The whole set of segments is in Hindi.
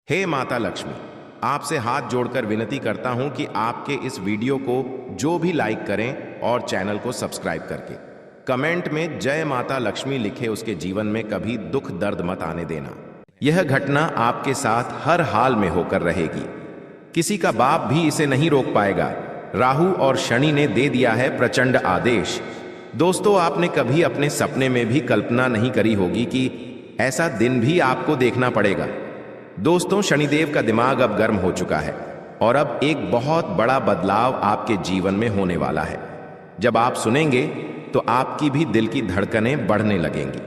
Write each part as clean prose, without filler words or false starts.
हे माता लक्ष्मी, आपसे हाथ जोड़कर विनती करता हूं कि आपके इस वीडियो को जो भी लाइक करें और चैनल को सब्सक्राइब करके कमेंट में जय माता लक्ष्मी लिखे, उसके जीवन में कभी दुख दर्द मत आने देना। यह घटना आपके साथ हर हाल में होकर रहेगी। किसी का बाप भी इसे नहीं रोक पाएगा। राहु और शनि ने दे दिया है प्रचंड आदेश। दोस्तों, आपने कभी अपने सपने में भी कल्पना नहीं करी होगी कि ऐसा दिन भी आपको देखना पड़ेगा। दोस्तों, शनिदेव का दिमाग अब गर्म हो चुका है और अब एक बहुत बड़ा बदलाव आपके जीवन में होने वाला है। जब आप सुनेंगे तो आपकी भी दिल की धड़कनें बढ़ने लगेंगी।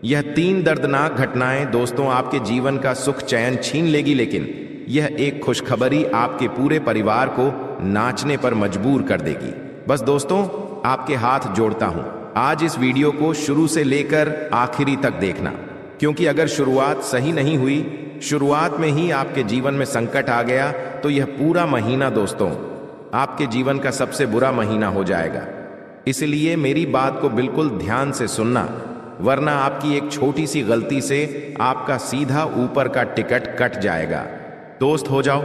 यह 3 दर्दनाक घटनाएं दोस्तों आपके जीवन का सुख चैन छीन लेगी, लेकिन यह एक खुशखबरी आपके पूरे परिवार को नाचने पर मजबूर कर देगी। बस दोस्तों, आपके हाथ जोड़ता हूं, आज इस वीडियो को शुरू से लेकर आखिरी तक देखना, क्योंकि अगर शुरुआत सही नहीं हुई, शुरुआत में ही आपके जीवन में संकट आ गया, तो यह पूरा महीना दोस्तों आपके जीवन का सबसे बुरा महीना हो जाएगा। इसलिए मेरी बात को बिल्कुल ध्यान से सुनना, वरना आपकी एक छोटी सी गलती से आपका सीधा ऊपर का टिकट कट जाएगा। दोस्त हो जाओ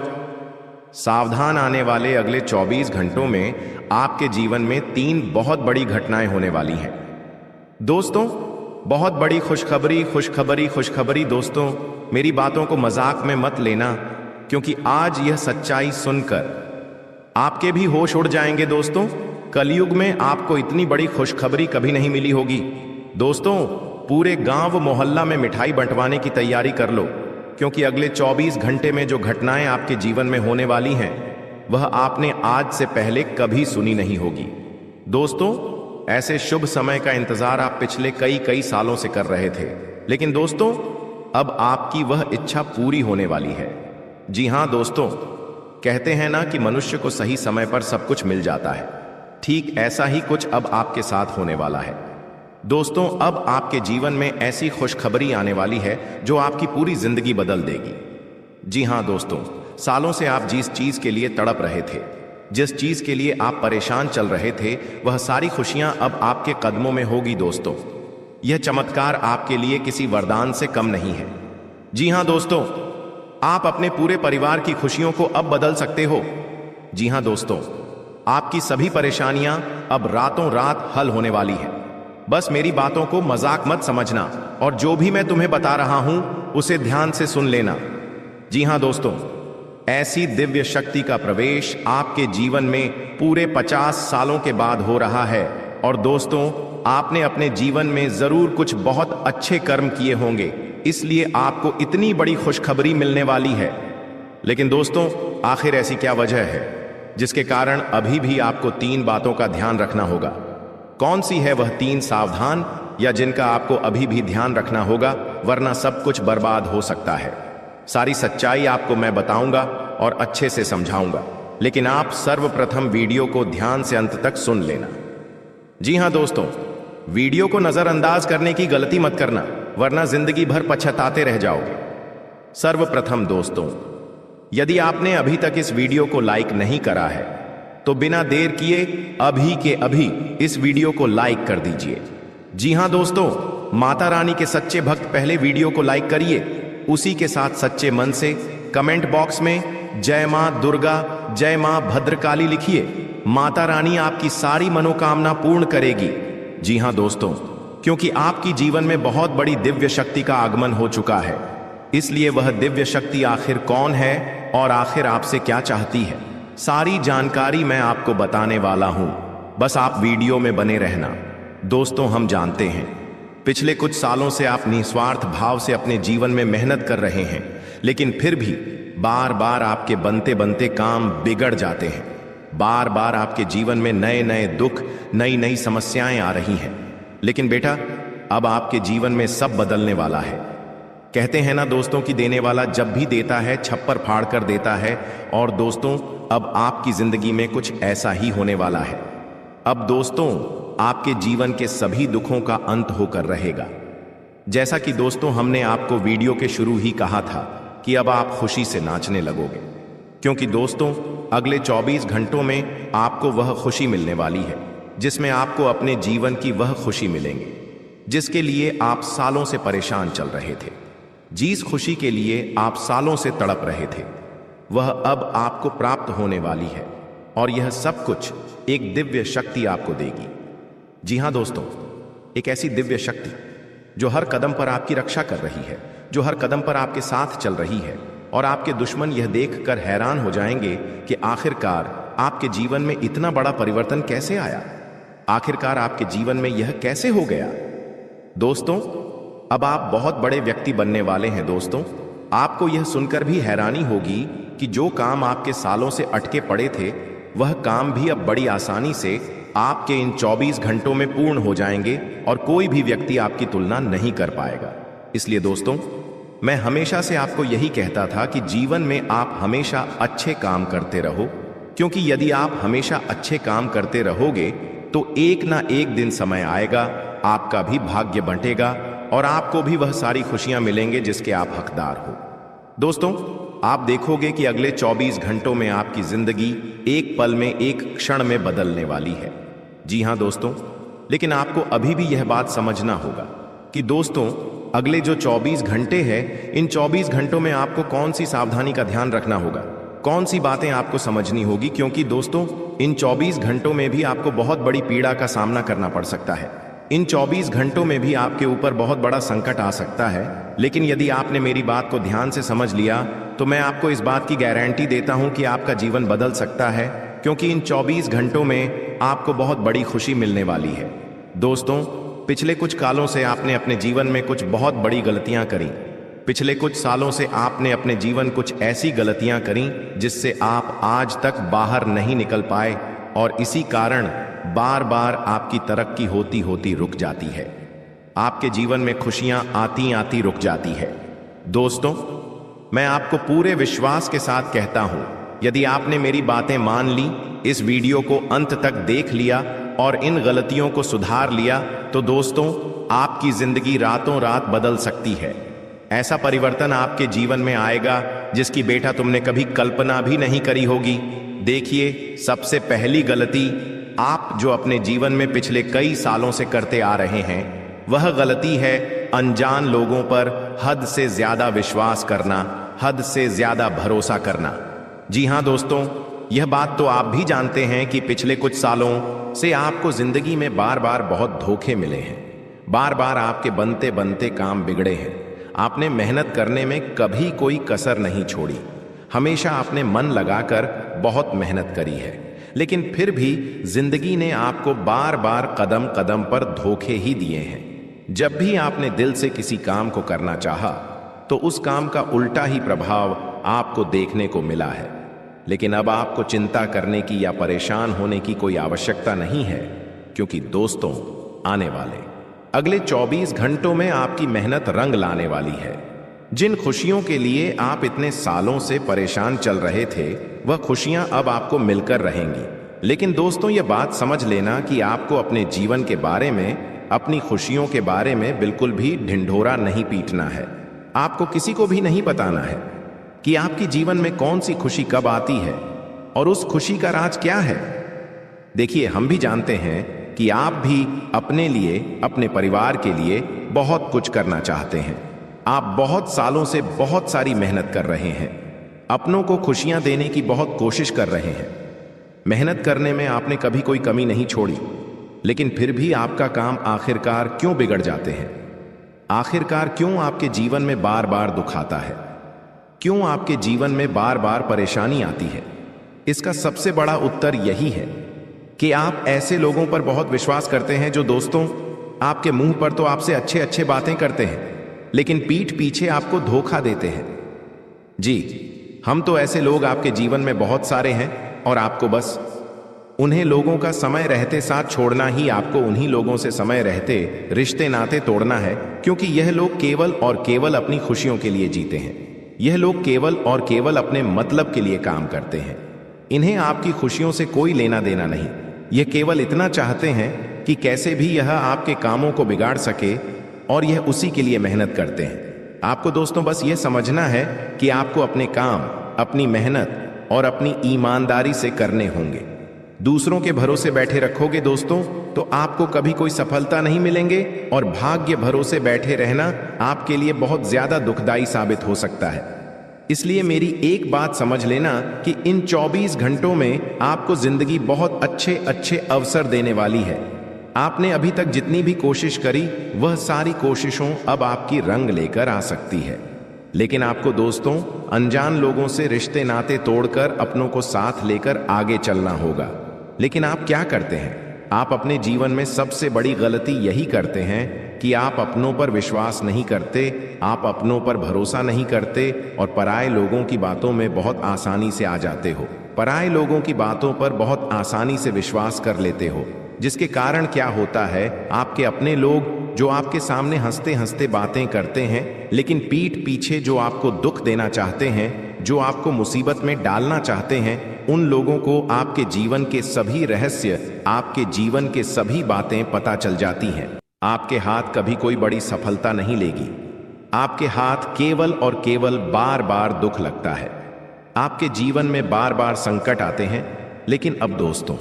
सावधान, आने वाले अगले 24 घंटों में आपके जीवन में 3 बहुत बड़ी घटनाएं होने वाली हैं। दोस्तों, बहुत बड़ी खुशखबरी खुशखबरी खुशखबरी। दोस्तों, मेरी बातों को मजाक में मत लेना, क्योंकि आज यह सच्चाई सुनकर आपके भी होश उड़ जाएंगे। दोस्तों, कलयुग में आपको इतनी बड़ी खुशखबरी कभी नहीं मिली होगी। दोस्तों, पूरे गांव मोहल्ला में मिठाई बंटवाने की तैयारी कर लो, क्योंकि अगले 24 घंटे में जो घटनाएं आपके जीवन में होने वाली हैं, वह आपने आज से पहले कभी सुनी नहीं होगी। दोस्तों, ऐसे शुभ समय का इंतजार आप पिछले कई सालों से कर रहे थे, लेकिन दोस्तों अब आपकी वह इच्छा पूरी होने वाली है। जी हां दोस्तों, कहते हैं ना कि मनुष्य को सही समय पर सब कुछ मिल जाता है। ठीक ऐसा ही कुछ अब आपके साथ होने वाला है। दोस्तों, अब आपके जीवन में ऐसी खुशखबरी आने वाली है जो आपकी पूरी जिंदगी बदल देगी। जी हां दोस्तों, सालों से आप जिस चीज के लिए तड़प रहे थे, जिस चीज के लिए आप परेशान चल रहे थे, वह सारी खुशियां अब आपके कदमों में होगी। दोस्तों, यह चमत्कार आपके लिए किसी वरदान से कम नहीं है। जी हां दोस्तों, आप अपने पूरे परिवार की खुशियों को अब बदल सकते हो। जी हां दोस्तों, आपकी सभी परेशानियां अब रातों रात हल होने वाली हैं। बस मेरी बातों को मजाक मत समझना, और जो भी मैं तुम्हें बता रहा हूं उसे ध्यान से सुन लेना। जी हां दोस्तों, ऐसी दिव्य शक्ति का प्रवेश आपके जीवन में पूरे 50 सालों के बाद हो रहा है। और दोस्तों, आपने अपने जीवन में जरूर कुछ बहुत अच्छे कर्म किए होंगे, इसलिए आपको इतनी बड़ी खुशखबरी मिलने वाली है। लेकिन दोस्तों, आखिर ऐसी क्या वजह है जिसके कारण अभी भी आपको 3 बातों का ध्यान रखना होगा? कौन सी है वह 3 सावधान या जिनका आपको अभी भी ध्यान रखना होगा, वरना सब कुछ बर्बाद हो सकता है। सारी सच्चाई आपको मैं बताऊंगा और अच्छे से समझाऊंगा, लेकिन आप सर्वप्रथम वीडियो को ध्यान से अंत तक सुन लेना। जी हां दोस्तों, वीडियो को नजरअंदाज करने की गलती मत करना, वरना जिंदगी भर पछताते रह जाओगे। सर्वप्रथम दोस्तों, यदि आपने अभी तक इस वीडियो को लाइक नहीं करा है, तो बिना देर किए अभी के अभी इस वीडियो को लाइक कर दीजिए। जी हां दोस्तों, माता रानी के सच्चे भक्त पहले वीडियो को लाइक करिए, उसी के साथ सच्चे मन से कमेंट बॉक्स में जय मां दुर्गा, जय मां भद्रकाली लिखिए। माता रानी आपकी सारी मनोकामना पूर्ण करेगी। जी हां दोस्तों, क्योंकि आपकी जीवन में बहुत बड़ी दिव्य शक्ति का आगमन हो चुका है, इसलिए वह दिव्य शक्ति आखिर कौन है और आखिर आपसे क्या चाहती है, सारी जानकारी मैं आपको बताने वाला हूं। बस आप वीडियो में बने रहना। दोस्तों, हम जानते हैं पिछले कुछ सालों से आप निस्वार्थ भाव से अपने जीवन में मेहनत कर रहे हैं, लेकिन फिर भी बार बार आपके बनते बनते काम बिगड़ जाते हैं। बार बार आपके जीवन में नए नए दुख, नई नई समस्याएं आ रही हैं। लेकिन बेटा, अब आपके जीवन में सब बदलने वाला है। कहते हैं ना दोस्तों कि देने वाला जब भी देता है छप्पर फाड़ कर देता है। और दोस्तों, अब आपकी जिंदगी में कुछ ऐसा ही होने वाला है। अब दोस्तों, आपके जीवन के सभी दुखों का अंत होकर रहेगा। जैसा कि दोस्तों हमने आपको वीडियो के शुरू ही कहा था कि अब आप खुशी से नाचने लगोगे, क्योंकि दोस्तों अगले 24 घंटों में आपको वह खुशी मिलने वाली है जिसमें आपको अपने जीवन की वह खुशी मिलेंगे जिसके लिए आप सालों से परेशान चल रहे थे। जिस खुशी के लिए आप सालों से तड़प रहे थे, वह अब आपको प्राप्त होने वाली है, और यह सब कुछ एक दिव्य शक्ति आपको देगी। जी हां दोस्तों, एक ऐसी दिव्य शक्ति जो हर कदम पर आपकी रक्षा कर रही है, जो हर कदम पर आपके साथ चल रही है, और आपके दुश्मन यह देखकर हैरान हो जाएंगे कि आखिरकार आपके जीवन में इतना बड़ा परिवर्तन कैसे आया, आखिरकार आपके जीवन में यह कैसे हो गया। दोस्तों, अब आप बहुत बड़े व्यक्ति बनने वाले हैं। दोस्तों, आपको यह सुनकर भी हैरानी होगी कि जो काम आपके सालों से अटके पड़े थे, वह काम भी अब बड़ी आसानी से आपके इन 24 घंटों में पूर्ण हो जाएंगे, और कोई भी व्यक्ति आपकी तुलना नहीं कर पाएगा। इसलिए दोस्तों, मैं हमेशा से आपको यही कहता था कि जीवन में आप हमेशा अच्छे काम करते रहो, क्योंकि यदि आप हमेशा अच्छे काम करते रहोगे तो एक ना एक दिन समय आएगा, आपका भी भाग्य बंटेगा और आपको भी वह सारी खुशियां मिलेंगे जिसके आप हकदार हो। दोस्तों, आप देखोगे कि अगले 24 घंटों में आपकी जिंदगी एक पल में, एक क्षण में बदलने वाली है। जी हां दोस्तों, लेकिन आपको अभी भी यह बात समझना होगा कि दोस्तों, अगले जो 24 घंटे हैं, इन 24 घंटों में आपको कौन सी सावधानी का ध्यान रखना होगा, कौन सी बातें आपको समझनी होगी, क्योंकि दोस्तों, इन 24 घंटों में भी आपको बहुत बड़ी पीड़ा का सामना करना पड़ सकता है। इन 24 घंटों में भी आपके ऊपर बहुत बड़ा संकट आ सकता है। लेकिन यदि आपने मेरी बात को ध्यान से समझ लिया तो मैं आपको इस बात की गारंटी देता हूं कि आपका जीवन बदल सकता है, क्योंकि इन 24 घंटों में आपको बहुत बड़ी खुशी मिलने वाली है। दोस्तों, पिछले कुछ कालों से आपने अपने जीवन में कुछ बहुत बड़ी गलतियां करी। पिछले कुछ सालों से आपने अपने जीवन कुछ ऐसी गलतियां करी जिससे आप आज तक बाहर नहीं निकल पाए, और इसी कारण बार बार आपकी तरक्की होती होती रुक जाती है। आपके जीवन में खुशियां आती आती रुक जाती है। दोस्तों, मैं आपको पूरे विश्वास के साथ कहता हूं, यदि आपने मेरी बातें मान ली, इस वीडियो को अंत तक देख लिया और इन गलतियों को सुधार लिया, तो दोस्तों, आपकी जिंदगी रातों रात बदल सकती है। ऐसा परिवर्तन आपके जीवन में आएगा जिसकी बेटा तुमने कभी कल्पना भी नहीं करी होगी। देखिए, सबसे पहली गलती आप जो अपने जीवन में पिछले कई सालों से करते आ रहे हैं, वह गलती है अनजान लोगों पर हद से ज्यादा विश्वास करना, हद से ज्यादा भरोसा करना। जी हां दोस्तों, यह बात तो आप भी जानते हैं कि पिछले कुछ सालों से आपको जिंदगी में बार बार बहुत धोखे मिले हैं। बार बार आपके बनते बनते काम बिगड़े हैं। आपने मेहनत करने में कभी कोई कसर नहीं छोड़ी। हमेशा आपने मन लगाकर बहुत मेहनत करी है, लेकिन फिर भी जिंदगी ने आपको बार बार कदम कदम पर धोखे ही दिए हैं। जब भी आपने दिल से किसी काम को करना चाहा, तो उस काम का उल्टा ही प्रभाव आपको देखने को मिला है। लेकिन अब आपको चिंता करने की या परेशान होने की कोई आवश्यकता नहीं है, क्योंकि दोस्तों, आने वाले अगले 24 घंटों में आपकी मेहनत रंग लाने वाली है। जिन खुशियों के लिए आप इतने सालों से परेशान चल रहे थे, वह खुशियां अब आपको मिलकर रहेंगी। लेकिन दोस्तों, यह बात समझ लेना कि आपको अपने जीवन के बारे में, अपनी खुशियों के बारे में बिल्कुल भी ढिंढोरा नहीं पीटना है। आपको किसी को भी नहीं बताना है कि आपके जीवन में कौन सी खुशी कब आती है और उस खुशी का राज क्या है। देखिए, हम भी जानते हैं कि आप भी अपने लिए, अपने परिवार के लिए बहुत कुछ करना चाहते हैं। आप बहुत सालों से बहुत सारी मेहनत कर रहे हैं, अपनों को खुशियां देने की बहुत कोशिश कर रहे हैं। मेहनत करने में आपने कभी कोई कमी नहीं छोड़ी, लेकिन फिर भी आपका काम आखिरकार क्यों बिगड़ जाते हैं? आखिरकार क्यों आपके जीवन में बार बार दुख आता है? क्यों आपके जीवन में बार बार परेशानी आती है? इसका सबसे बड़ा उत्तर यही है कि आप ऐसे लोगों पर बहुत विश्वास करते हैं जो दोस्तों, आपके मुंह पर तो आपसे अच्छे अच्छे बातें करते हैं, लेकिन पीठ पीछे आपको धोखा देते हैं। जी, हम तो ऐसे लोग आपके जीवन में बहुत सारे हैं, और आपको बस उन्हें लोगों का समय रहते साथ छोड़ना ही, आपको उन्हीं लोगों से समय रहते रिश्ते नाते तोड़ना है, क्योंकि यह लोग केवल और केवल अपनी खुशियों के लिए जीते हैं। यह लोग केवल और केवल अपने मतलब के लिए काम करते हैं। इन्हें आपकी खुशियों से कोई लेना देना नहीं। यह केवल इतना चाहते हैं कि कैसे भी यह आपके कामों को बिगाड़ सके, और यह उसी के लिए मेहनत करते हैं। आपको दोस्तों बस यह समझना है कि आपको अपने काम, अपनी मेहनत और अपनी ईमानदारी से करने होंगे। दूसरों के भरोसे बैठे रखोगे दोस्तों, तो आपको कभी कोई सफलता नहीं मिलेंगे और भाग्य भरोसे बैठे रहना आपके लिए बहुत ज्यादा दुखदाई साबित हो सकता है। इसलिए मेरी एक बात समझ लेना कि इन 24 घंटों में आपको जिंदगी बहुत अच्छे अच्छे अवसर देने वाली है। आपने अभी तक जितनी भी कोशिश करी वह सारी कोशिशों अब आपकी रंग लेकर आ सकती है। लेकिन आपको दोस्तों, अनजान लोगों से रिश्ते नाते तोड़कर अपनों को साथ लेकर आगे चलना होगा। लेकिन आप क्या करते हैं? आप अपने जीवन में सबसे बड़ी गलती यही करते हैं कि आप अपनों पर विश्वास नहीं करते, आप अपनों पर भरोसा नहीं करते और पराये लोगों की बातों में बहुत आसानी से आ जाते हो। पराये लोगों की बातों पर बहुत आसानी से विश्वास कर लेते हो, जिसके कारण क्या होता है, आपके अपने लोग जो आपके सामने हंसते हंसते बातें करते हैं, लेकिन पीठ पीछे जो आपको दुख देना चाहते हैं, जो आपको मुसीबत में डालना चाहते हैं, उन लोगों को आपके जीवन के सभी रहस्य, आपके जीवन के सभी बातें पता चल जाती हैं। आपके हाथ कभी कोई बड़ी सफलता नहीं लेगी। आपके हाथ केवल और केवल बार बार दुख लगता है। आपके जीवन में बार बार संकट आते हैं। लेकिन अब दोस्तों,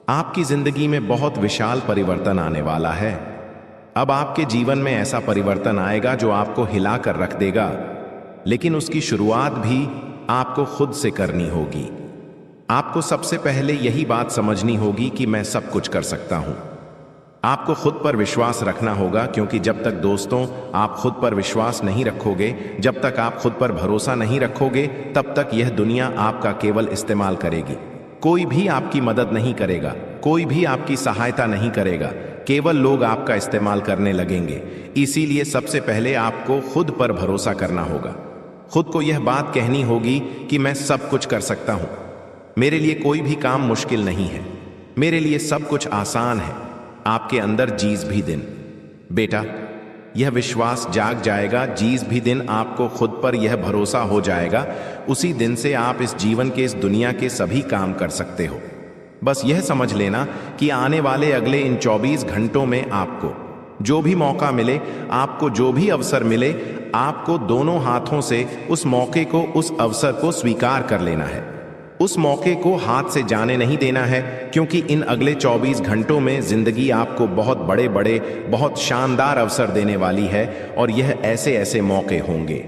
आपकी जिंदगी में बहुत विशाल परिवर्तन आने वाला है। अब आपके जीवन में ऐसा परिवर्तन आएगा जो आपको हिला कर रख देगा। लेकिन उसकी शुरुआत भी आपको खुद से करनी होगी। आपको सबसे पहले यही बात समझनी होगी कि मैं सब कुछ कर सकता हूं। आपको खुद पर विश्वास रखना होगा, क्योंकि जब तक दोस्तों आप खुद पर विश्वास नहीं रखोगे, जब तक आप खुद पर भरोसा नहीं रखोगे, तब तक यह दुनिया आपका केवल इस्तेमाल करेगी। कोई भी आपकी मदद नहीं करेगा, कोई भी आपकी सहायता नहीं करेगा, केवल लोग आपका इस्तेमाल करने लगेंगे। इसीलिए सबसे पहले आपको खुद पर भरोसा करना होगा। खुद को यह बात कहनी होगी कि मैं सब कुछ कर सकता हूं, मेरे लिए कोई भी काम मुश्किल नहीं है, मेरे लिए सब कुछ आसान है। आपके अंदर जीस भी दिन बेटा यह विश्वास जाग जाएगा, जीस भी दिन आपको खुद पर यह भरोसा हो जाएगा, उसी दिन से आप इस जीवन के, इस दुनिया के सभी काम कर सकते हो। बस यह समझ लेना कि आने वाले अगले इन 24 घंटों में आपको जो भी मौका मिले, आपको जो भी अवसर मिले, आपको दोनों हाथों से उस मौके को, उस अवसर को स्वीकार कर लेना है। उस मौके को हाथ से जाने नहीं देना है, क्योंकि इन अगले 24 घंटों में जिंदगी आपको बहुत बड़े बड़े, बहुत शानदार अवसर देने वाली है। और यह ऐसे ऐसे मौके होंगे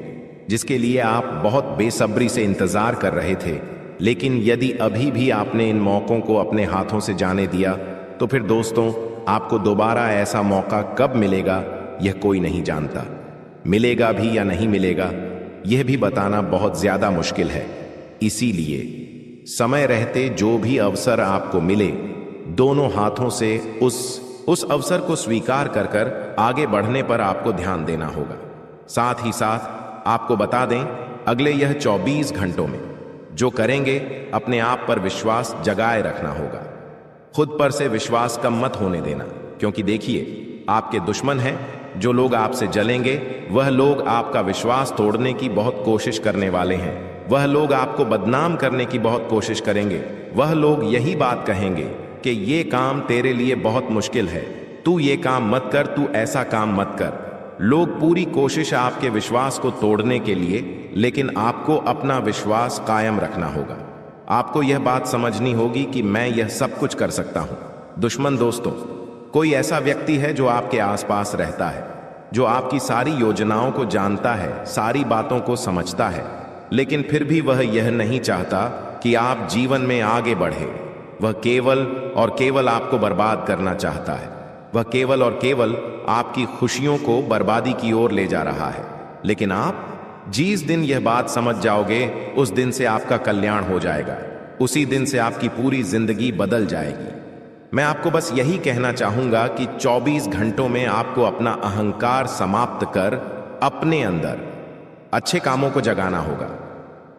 जिसके लिए आप बहुत बेसब्री से इंतजार कर रहे थे। लेकिन यदि अभी भी आपने इन मौकों को अपने हाथों से जाने दिया, तो फिर दोस्तों आपको दोबारा ऐसा मौका कब मिलेगा यह कोई नहीं जानता। मिलेगा भी या नहीं मिलेगा यह भी बताना बहुत ज्यादा मुश्किल है। इसीलिए समय रहते जो भी अवसर आपको मिले, दोनों हाथों से उस अवसर को स्वीकार कर कर आगे बढ़ने पर आपको ध्यान देना होगा। साथ ही साथ आपको बता दें, अगले यह 24 घंटों में जो करेंगे, अपने आप पर विश्वास जगाए रखना होगा। खुद पर से विश्वास कम मत होने देना, क्योंकि देखिए आपके दुश्मन हैं। जो लोग आपसे जलेंगे वह लोग आपका विश्वास तोड़ने की बहुत कोशिश करने वाले हैं। वह लोग आपको बदनाम करने की बहुत कोशिश करेंगे। वह लोग यही बात कहेंगे कि ये काम तेरे लिए बहुत मुश्किल है, तू ये काम मत कर, तू ऐसा काम मत कर। लोग पूरी कोशिश आपके विश्वास को तोड़ने के लिए, लेकिन आपको अपना विश्वास कायम रखना होगा। आपको यह बात समझनी होगी कि मैं यह सब कुछ कर सकता हूं। दुश्मन दोस्तों कोई ऐसा व्यक्ति है जो आपके आसपास रहता है, जो आपकी सारी योजनाओं को जानता है, सारी बातों को समझता है, लेकिन फिर भी वह यह नहीं चाहता कि आप जीवन में आगे बढ़े। वह केवल और केवल आपको बर्बाद करना चाहता है। वह केवल और केवल आपकी खुशियों को बर्बादी की ओर ले जा रहा है। लेकिन आप जिस दिन यह बात समझ जाओगे, उस दिन से आपका कल्याण हो जाएगा। उसी दिन से आपकी पूरी जिंदगी बदल जाएगी। मैं आपको बस यही कहना चाहूंगा कि 24 घंटों में आपको अपना अहंकार समाप्त कर अपने अंदर अच्छे कामों को जगाना होगा।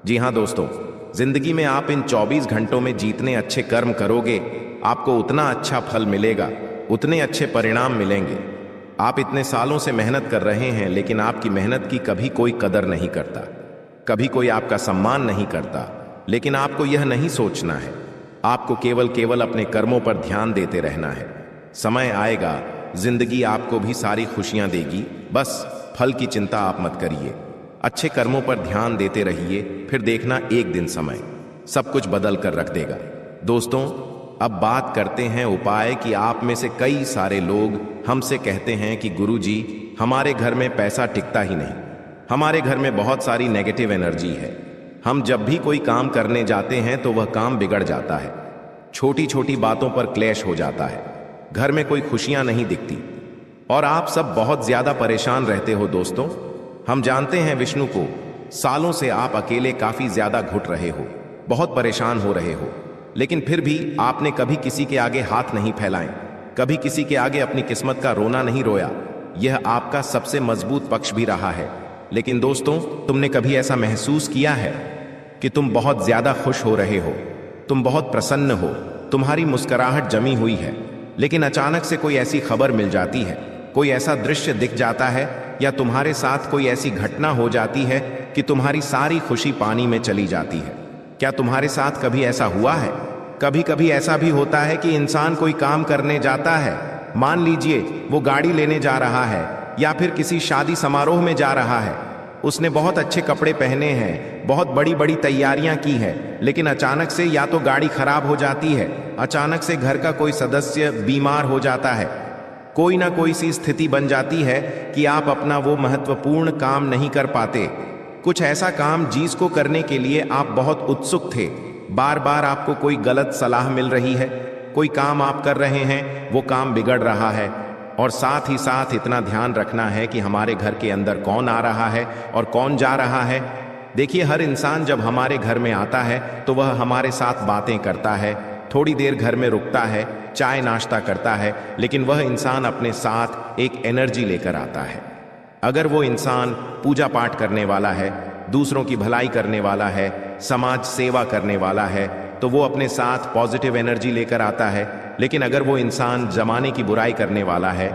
जी हां दोस्तों, जिंदगी में आप इन 24 घंटों में जितने अच्छे कर्म करोगे, आपको उतना अच्छा फल मिलेगा, उतने अच्छे परिणाम मिलेंगे। आप इतने सालों से मेहनत कर रहे हैं, लेकिन आपकी मेहनत की कभी कोई कदर नहीं करता, कभी कोई आपका सम्मान नहीं करता। लेकिन आपको यह नहीं सोचना है, आपको केवल केवल अपने कर्मों पर ध्यान देते रहना है। समय आएगा, जिंदगी आपको भी सारी खुशियां देगी। बस फल की चिंता आप मत करिए, अच्छे कर्मों पर ध्यान देते रहिए। फिर देखना एक दिन समय सब कुछ बदल कर रख देगा। दोस्तों, अब बात करते हैं उपाय कि आप में से कई सारे लोग हमसे कहते हैं कि गुरुजी, हमारे घर में पैसा टिकता ही नहीं, हमारे घर में बहुत सारी नेगेटिव एनर्जी है, हम जब भी कोई काम करने जाते हैं तो वह काम बिगड़ जाता है, छोटी छोटी बातों पर क्लेश हो जाता है, घर में कोई खुशियां नहीं दिखती और आप सब बहुत ज्यादा परेशान रहते हो। दोस्तों, हम जानते हैं विष्णु को, सालों से आप अकेले काफी ज्यादा घुट रहे हो, बहुत परेशान हो रहे हो, लेकिन फिर भी आपने कभी किसी के आगे हाथ नहीं फैलाए, कभी किसी के आगे अपनी किस्मत का रोना नहीं रोया। यह आपका सबसे मजबूत पक्ष भी रहा है। लेकिन दोस्तों, तुमने कभी ऐसा महसूस किया है कि तुम बहुत ज्यादा खुश हो रहे हो, तुम बहुत प्रसन्न हो, तुम्हारी मुस्कुराहट जमी हुई है, लेकिन अचानक से कोई ऐसी खबर मिल जाती है, कोई ऐसा दृश्य दिख जाता है या तुम्हारे साथ कोई ऐसी घटना हो जाती है कि तुम्हारी सारी खुशी पानी में चली जाती है। क्या तुम्हारे साथ कभी ऐसा हुआ है? कभी कभी ऐसा भी होता है कि इंसान कोई काम करने जाता है, मान लीजिए वो गाड़ी लेने जा रहा है या फिर किसी शादी समारोह में जा रहा है, उसने बहुत अच्छे कपड़े पहने हैं, बहुत बड़ी बड़ी तैयारियां की है, लेकिन अचानक से या तो गाड़ी खराब हो जाती है, अचानक से घर का कोई सदस्य बीमार हो जाता है, कोई ना कोई सी स्थिति बन जाती है कि आप अपना वो महत्वपूर्ण काम नहीं कर पाते। कुछ ऐसा काम जिसको करने के लिए आप बहुत उत्सुक थे, बार बार आपको कोई गलत सलाह मिल रही है, कोई काम आप कर रहे हैं, वो काम बिगड़ रहा है। और साथ ही साथ इतना ध्यान रखना है कि हमारे घर के अंदर कौन आ रहा है और कौन जा रहा है। देखिए, हर इंसान जब हमारे घर में आता है तो वह हमारे साथ बातें करता है, थोड़ी देर घर में रुकता है, चाय नाश्ता करता है, लेकिन वह इंसान अपने साथ एक एनर्जी लेकर आता है। अगर वो इंसान पूजा पाठ करने वाला है, दूसरों की भलाई करने वाला है, समाज सेवा करने वाला है, तो वो अपने साथ पॉजिटिव एनर्जी लेकर आता है। लेकिन अगर वो इंसान जमाने की बुराई करने वाला है,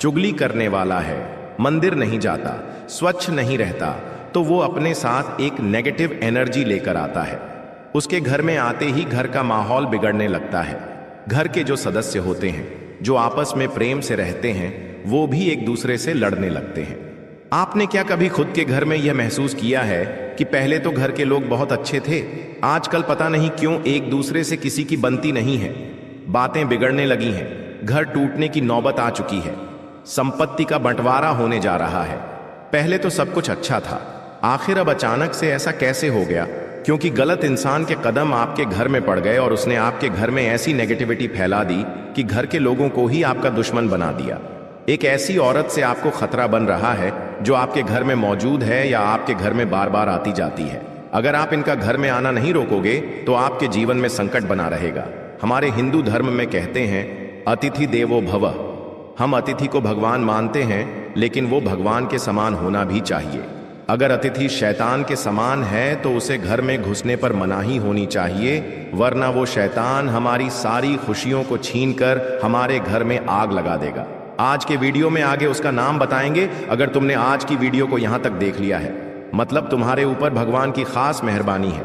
चुगली करने वाला है, मंदिर नहीं जाता, स्वच्छ नहीं रहता, तो वो अपने साथ एक नेगेटिव एनर्जी लेकर आता है। उसके घर में आते ही घर का माहौल बिगड़ने लगता है। घर के जो सदस्य होते हैं, जो आपस में प्रेम से रहते हैं, वो भी एक दूसरे से लड़ने लगते हैं। आपने क्या कभी खुद के घर में यह महसूस किया है कि पहले तो घर के लोग बहुत अच्छे थे, आजकल पता नहीं क्यों एक दूसरे से किसी की बनती नहीं है, बातें बिगड़ने लगी हैं, घर टूटने की नौबत आ चुकी है, संपत्ति का बंटवारा होने जा रहा है। पहले तो सब कुछ अच्छा था, आखिर अब अचानक से ऐसा कैसे हो गया? क्योंकि गलत इंसान के कदम आपके घर में पड़ गए और उसने आपके घर में ऐसी नेगेटिविटी फैला दी कि घर के लोगों को ही आपका दुश्मन बना दिया। एक ऐसी औरत से आपको खतरा बन रहा है जो आपके घर में मौजूद है या आपके घर में बार बार आती जाती है। अगर आप इनका घर में आना नहीं रोकोगे तो आपके जीवन में संकट बना रहेगा। हमारे हिंदू धर्म में कहते हैं, अतिथि देवो भव। हम अतिथि को भगवान मानते हैं, लेकिन वो भगवान के समान होना भी चाहिए। अगर अतिथि शैतान के समान है तो उसे घर में घुसने पर मनाही होनी चाहिए, वरना वो शैतान हमारी सारी खुशियों को छीनकर हमारे घर में आग लगा देगा। आज के वीडियो में आगे उसका नाम बताएंगे। अगर तुमने आज की वीडियो को यहां तक देख लिया है, मतलब तुम्हारे ऊपर भगवान की खास मेहरबानी है।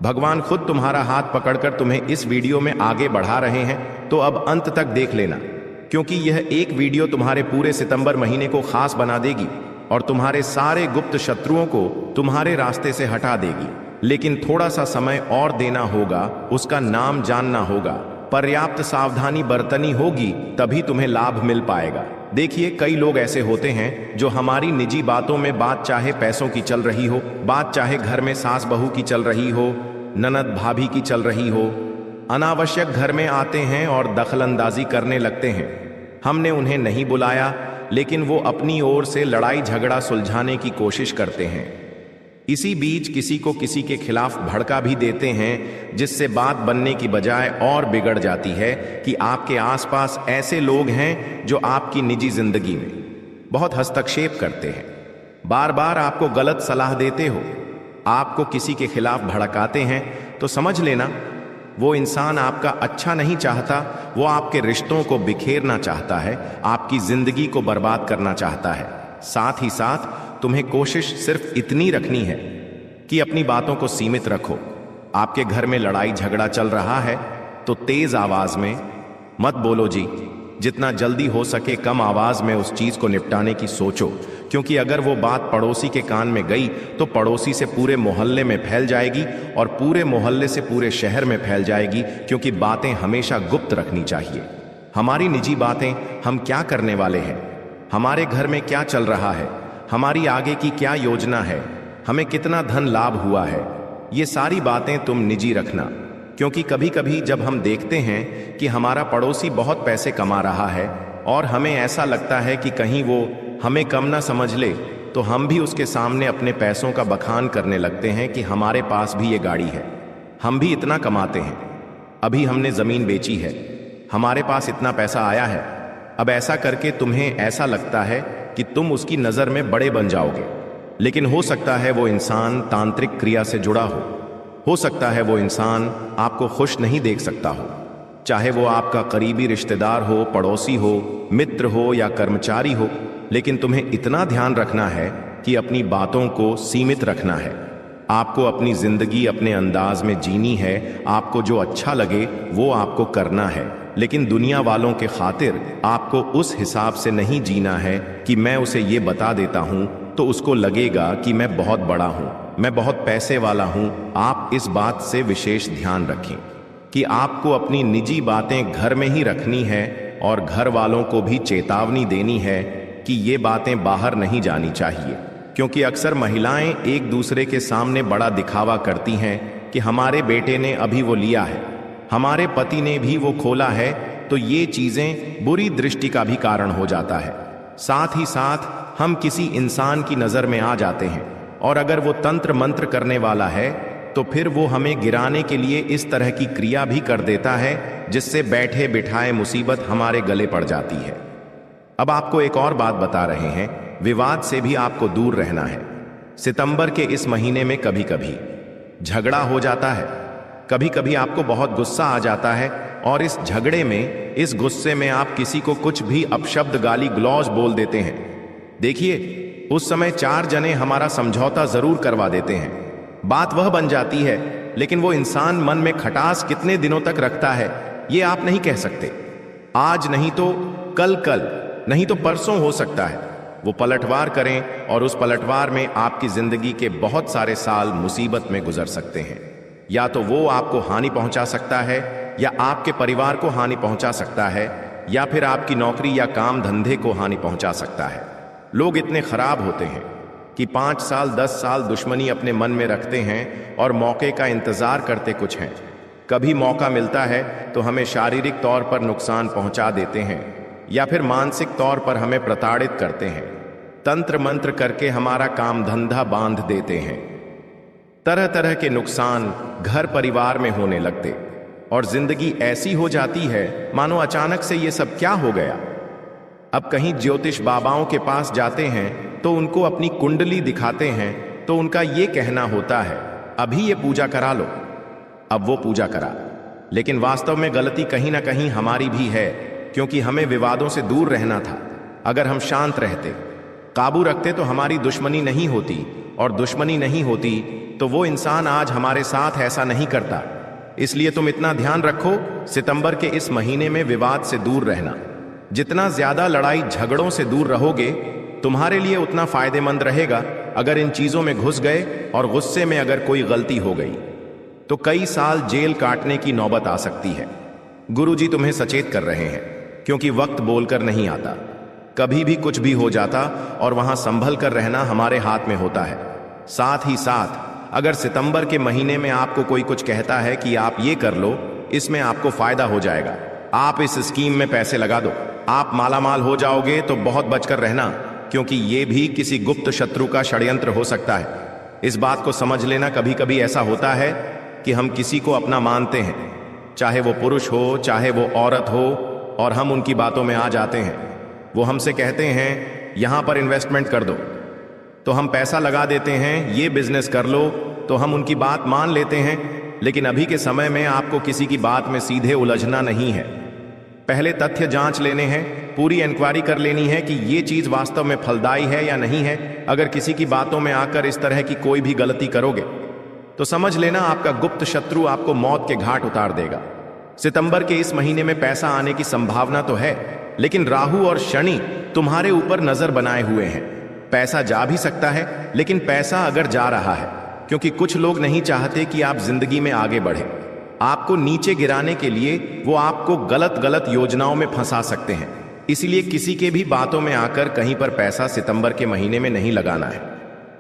भगवान खुद तुम्हारा हाथ पकड़कर तुम्हें इस वीडियो में आगे बढ़ा रहे हैं, तो अब अंत तक देख लेना, क्योंकि यह एक वीडियो तुम्हारे पूरे सितंबर महीने को खास बना देगी और तुम्हारे सारे गुप्त शत्रुओं को तुम्हारे रास्ते से हटा देगी। लेकिन थोड़ा सा समय और देना होगा, उसका नाम जानना होगा, पर्याप्त सावधानी बरतनी होगी, तभी तुम्हें लाभ मिल पाएगा। देखिए, कई लोग ऐसे होते हैं जो हमारी निजी बातों में, बात चाहे पैसों की चल रही हो, बात चाहे घर में सास बहू की चल रही हो, ननद भाभी की चल रही हो, अनावश्यक घर में आते हैं और दखलंदाजी करने लगते हैं। हमने उन्हें नहीं बुलाया, लेकिन वो अपनी ओर से लड़ाई झगड़ा सुलझाने की कोशिश करते हैं। इसी बीच किसी को किसी के खिलाफ भड़का भी देते हैं, जिससे बात बनने की बजाय और बिगड़ जाती है कि आपके आसपास ऐसे लोग हैं जो आपकी निजी जिंदगी में बहुत हस्तक्षेप करते हैं, बार बार आपको गलत सलाह देते हो, आपको किसी के खिलाफ भड़काते हैं, तो समझ लेना वो इंसान आपका अच्छा नहीं चाहता, वो आपके रिश्तों को बिखेरना चाहता है, आपकी जिंदगी को बर्बाद करना चाहता है। साथ ही साथ तुम्हें कोशिश सिर्फ इतनी रखनी है कि अपनी बातों को सीमित रखो। आपके घर में लड़ाई झगड़ा चल रहा है तो तेज आवाज में मत बोलो जी, जितना जल्दी हो सके कम आवाज में उस चीज को निपटाने की सोचो, क्योंकि अगर वो बात पड़ोसी के कान में गई तो पड़ोसी से पूरे मोहल्ले में फैल जाएगी और पूरे मोहल्ले से पूरे शहर में फैल जाएगी, क्योंकि बातें हमेशा गुप्त रखनी चाहिए। हमारी निजी बातें, हम क्या करने वाले हैं, हमारे घर में क्या चल रहा है, हमारी आगे की क्या योजना है, हमें कितना धन लाभ हुआ है, ये सारी बातें तुम निजी रखना। क्योंकि कभी कभी जब हम देखते हैं कि हमारा पड़ोसी बहुत पैसे कमा रहा है और हमें ऐसा लगता है कि कहीं वो हमें कम ना समझ ले, तो हम भी उसके सामने अपने पैसों का बखान करने लगते हैं कि हमारे पास भी ये गाड़ी है, हम भी इतना कमाते हैं, अभी हमने ज़मीन बेची है, हमारे पास इतना पैसा आया है। अब ऐसा करके तुम्हें ऐसा लगता है कि तुम उसकी नज़र में बड़े बन जाओगे, लेकिन हो सकता है वो इंसान तांत्रिक क्रिया से जुड़ा हो सकता है वो इंसान आपको खुश नहीं देख सकता हो, चाहे वो आपका करीबी रिश्तेदार हो, पड़ोसी हो, मित्र हो या कर्मचारी हो। लेकिन तुम्हें इतना ध्यान रखना है कि अपनी बातों को सीमित रखना है। आपको अपनी जिंदगी अपने अंदाज में जीनी है, आपको जो अच्छा लगे वो आपको करना है, लेकिन दुनिया वालों के खातिर आपको उस हिसाब से नहीं जीना है कि मैं उसे ये बता देता हूँ तो उसको लगेगा कि मैं बहुत बड़ा हूँ, मैं बहुत पैसे वाला हूँ। आप इस बात से विशेष ध्यान रखें कि आपको अपनी निजी बातें घर में ही रखनी है और घर वालों को भी चेतावनी देनी है कि ये बातें बाहर नहीं जानी चाहिए। क्योंकि अक्सर महिलाएं एक दूसरे के सामने बड़ा दिखावा करती हैं कि हमारे बेटे ने अभी वो लिया है, हमारे पति ने भी वो खोला है, तो ये चीजें बुरी दृष्टि का भी कारण हो जाता है। साथ ही साथ हम किसी इंसान की नजर में आ जाते हैं और अगर वो तंत्र मंत्र करने वाला है तो फिर वो हमें गिराने के लिए इस तरह की क्रिया भी कर देता है, जिससे बैठे बिठाए मुसीबत हमारे गले पड़ जाती है। अब आपको एक और बात बता रहे हैं, विवाद से भी आपको दूर रहना है। सितंबर के इस महीने में कभी कभी झगड़ा हो जाता है, कभी कभी आपको बहुत गुस्सा आ जाता है और इस झगड़े में, इस गुस्से में आप किसी को कुछ भी अपशब्द गाली गलौज बोल देते हैं। देखिए, उस समय 4 जने हमारा समझौता जरूर करवा देते हैं, बात वह बन जाती है, लेकिन वो इंसान मन में खटास कितने दिनों तक रखता है ये आप नहीं कह सकते। आज नहीं तो कल, कल नहीं तो परसों हो सकता है वो पलटवार करें और उस पलटवार में आपकी जिंदगी के बहुत सारे साल मुसीबत में गुजर सकते हैं। या तो वो आपको हानि पहुंचा सकता है या आपके परिवार को हानि पहुंचा सकता है या फिर आपकी नौकरी या काम धंधे को हानि पहुंचा सकता है। लोग इतने खराब होते हैं कि 5 साल 10 साल दुश्मनी अपने मन में रखते हैं और मौके का इंतजार करते कुछ हैं। कभी मौका मिलता है तो हमें शारीरिक तौर पर नुकसान पहुंचा देते हैं या फिर मानसिक तौर पर हमें प्रताड़ित करते हैं, तंत्र मंत्र करके हमारा काम धंधा बांध देते हैं। तरह तरह के नुकसान घर परिवार में होने लगते और जिंदगी ऐसी हो जाती है मानो अचानक से ये सब क्या हो गया। अब कहीं ज्योतिष बाबाओं के पास जाते हैं तो उनको अपनी कुंडली दिखाते हैं तो उनका ये कहना होता है, अभी ये पूजा करा लो। अब वो पूजा करा, लेकिन वास्तव में गलती कहीं ना कहीं हमारी भी है, क्योंकि हमें विवादों से दूर रहना था। अगर हम शांत रहते, काबू रखते तो हमारी दुश्मनी नहीं होती, और दुश्मनी नहीं होती तो वो इंसान आज हमारे साथ ऐसा नहीं करता। इसलिए तुम इतना ध्यान रखो, सितंबर के इस महीने में विवाद से दूर रहना। जितना ज्यादा लड़ाई झगड़ों से दूर रहोगे तुम्हारे लिए उतना फायदेमंद रहेगा। अगर इन चीजों में घुस गए और गुस्से में अगर कोई गलती हो गई तो कई साल जेल काटने की नौबत आ सकती है। गुरुजी तुम्हें सचेत कर रहे हैं, क्योंकि वक्त बोलकर नहीं आता, कभी भी कुछ भी हो जाता और वहां संभल कर रहना हमारे हाथ में होता है। साथ ही साथ अगर सितंबर के महीने में आपको कोई कुछ कहता है कि आप ये कर लो, इसमें आपको फायदा हो जाएगा, आप इस स्कीम में पैसे लगा दो, आप मालामाल हो जाओगे, तो बहुत बचकर रहना, क्योंकि ये भी किसी गुप्त शत्रु का षड्यंत्र हो सकता है। इस बात को समझ लेना, कभी कभी ऐसा होता है कि हम किसी को अपना मानते हैं, चाहे वो पुरुष हो चाहे वो औरत हो, और हम उनकी बातों में आ जाते हैं। वो हमसे कहते हैं यहां पर इन्वेस्टमेंट कर दो, तो हम पैसा लगा देते हैं, ये बिजनेस कर लो, तो हम उनकी बात मान लेते हैं। लेकिन अभी के समय में आपको किसी की बात में सीधे उलझना नहीं है, पहले तथ्य जांच लेने हैं, पूरी इंक्वायरी कर लेनी है कि ये चीज वास्तव में फलदायी है या नहीं है। अगर किसी की बातों में आकर इस तरह की कोई भी गलती करोगे तो समझ लेना आपका गुप्त शत्रु आपको मौत के घाट उतार देगा। सितंबर के इस महीने में पैसा आने की संभावना तो है, लेकिन राहु और शनि तुम्हारे ऊपर नजर बनाए हुए हैं। पैसा जा भी सकता है, लेकिन पैसा अगर जा रहा है, क्योंकि कुछ लोग नहीं चाहते कि आप जिंदगी में आगे बढ़े, आपको नीचे गिराने के लिए वो आपको गलत गलत योजनाओं में फंसा सकते हैं। इसलिए किसी के भी बातों में आकर कहीं पर पैसा सितंबर के महीने में नहीं लगाना है।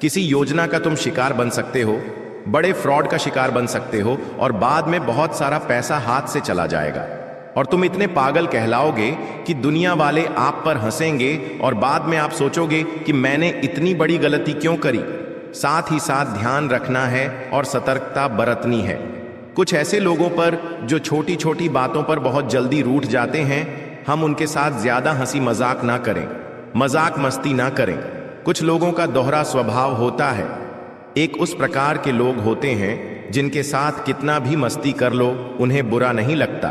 किसी योजना का तुम शिकार बन सकते हो, बड़े फ्रॉड का शिकार बन सकते हो और बाद में बहुत सारा पैसा हाथ से चला जाएगा और तुम इतने पागल कहलाओगे कि दुनिया वाले आप पर हंसेंगे और बाद में आप सोचोगे कि मैंने इतनी बड़ी गलती क्यों करी। साथ ही साथ ध्यान रखना है और सतर्कता बरतनी है। कुछ ऐसे लोगों पर जो छोटी छोटी बातों पर बहुत जल्दी रूठ जाते हैं, हम उनके साथ ज्यादा हंसी मजाक ना करें, मजाक मस्ती ना करें। कुछ लोगों का दोहरा स्वभाव होता है। एक उस प्रकार के लोग होते हैं जिनके साथ कितना भी मस्ती कर लो उन्हें बुरा नहीं लगता।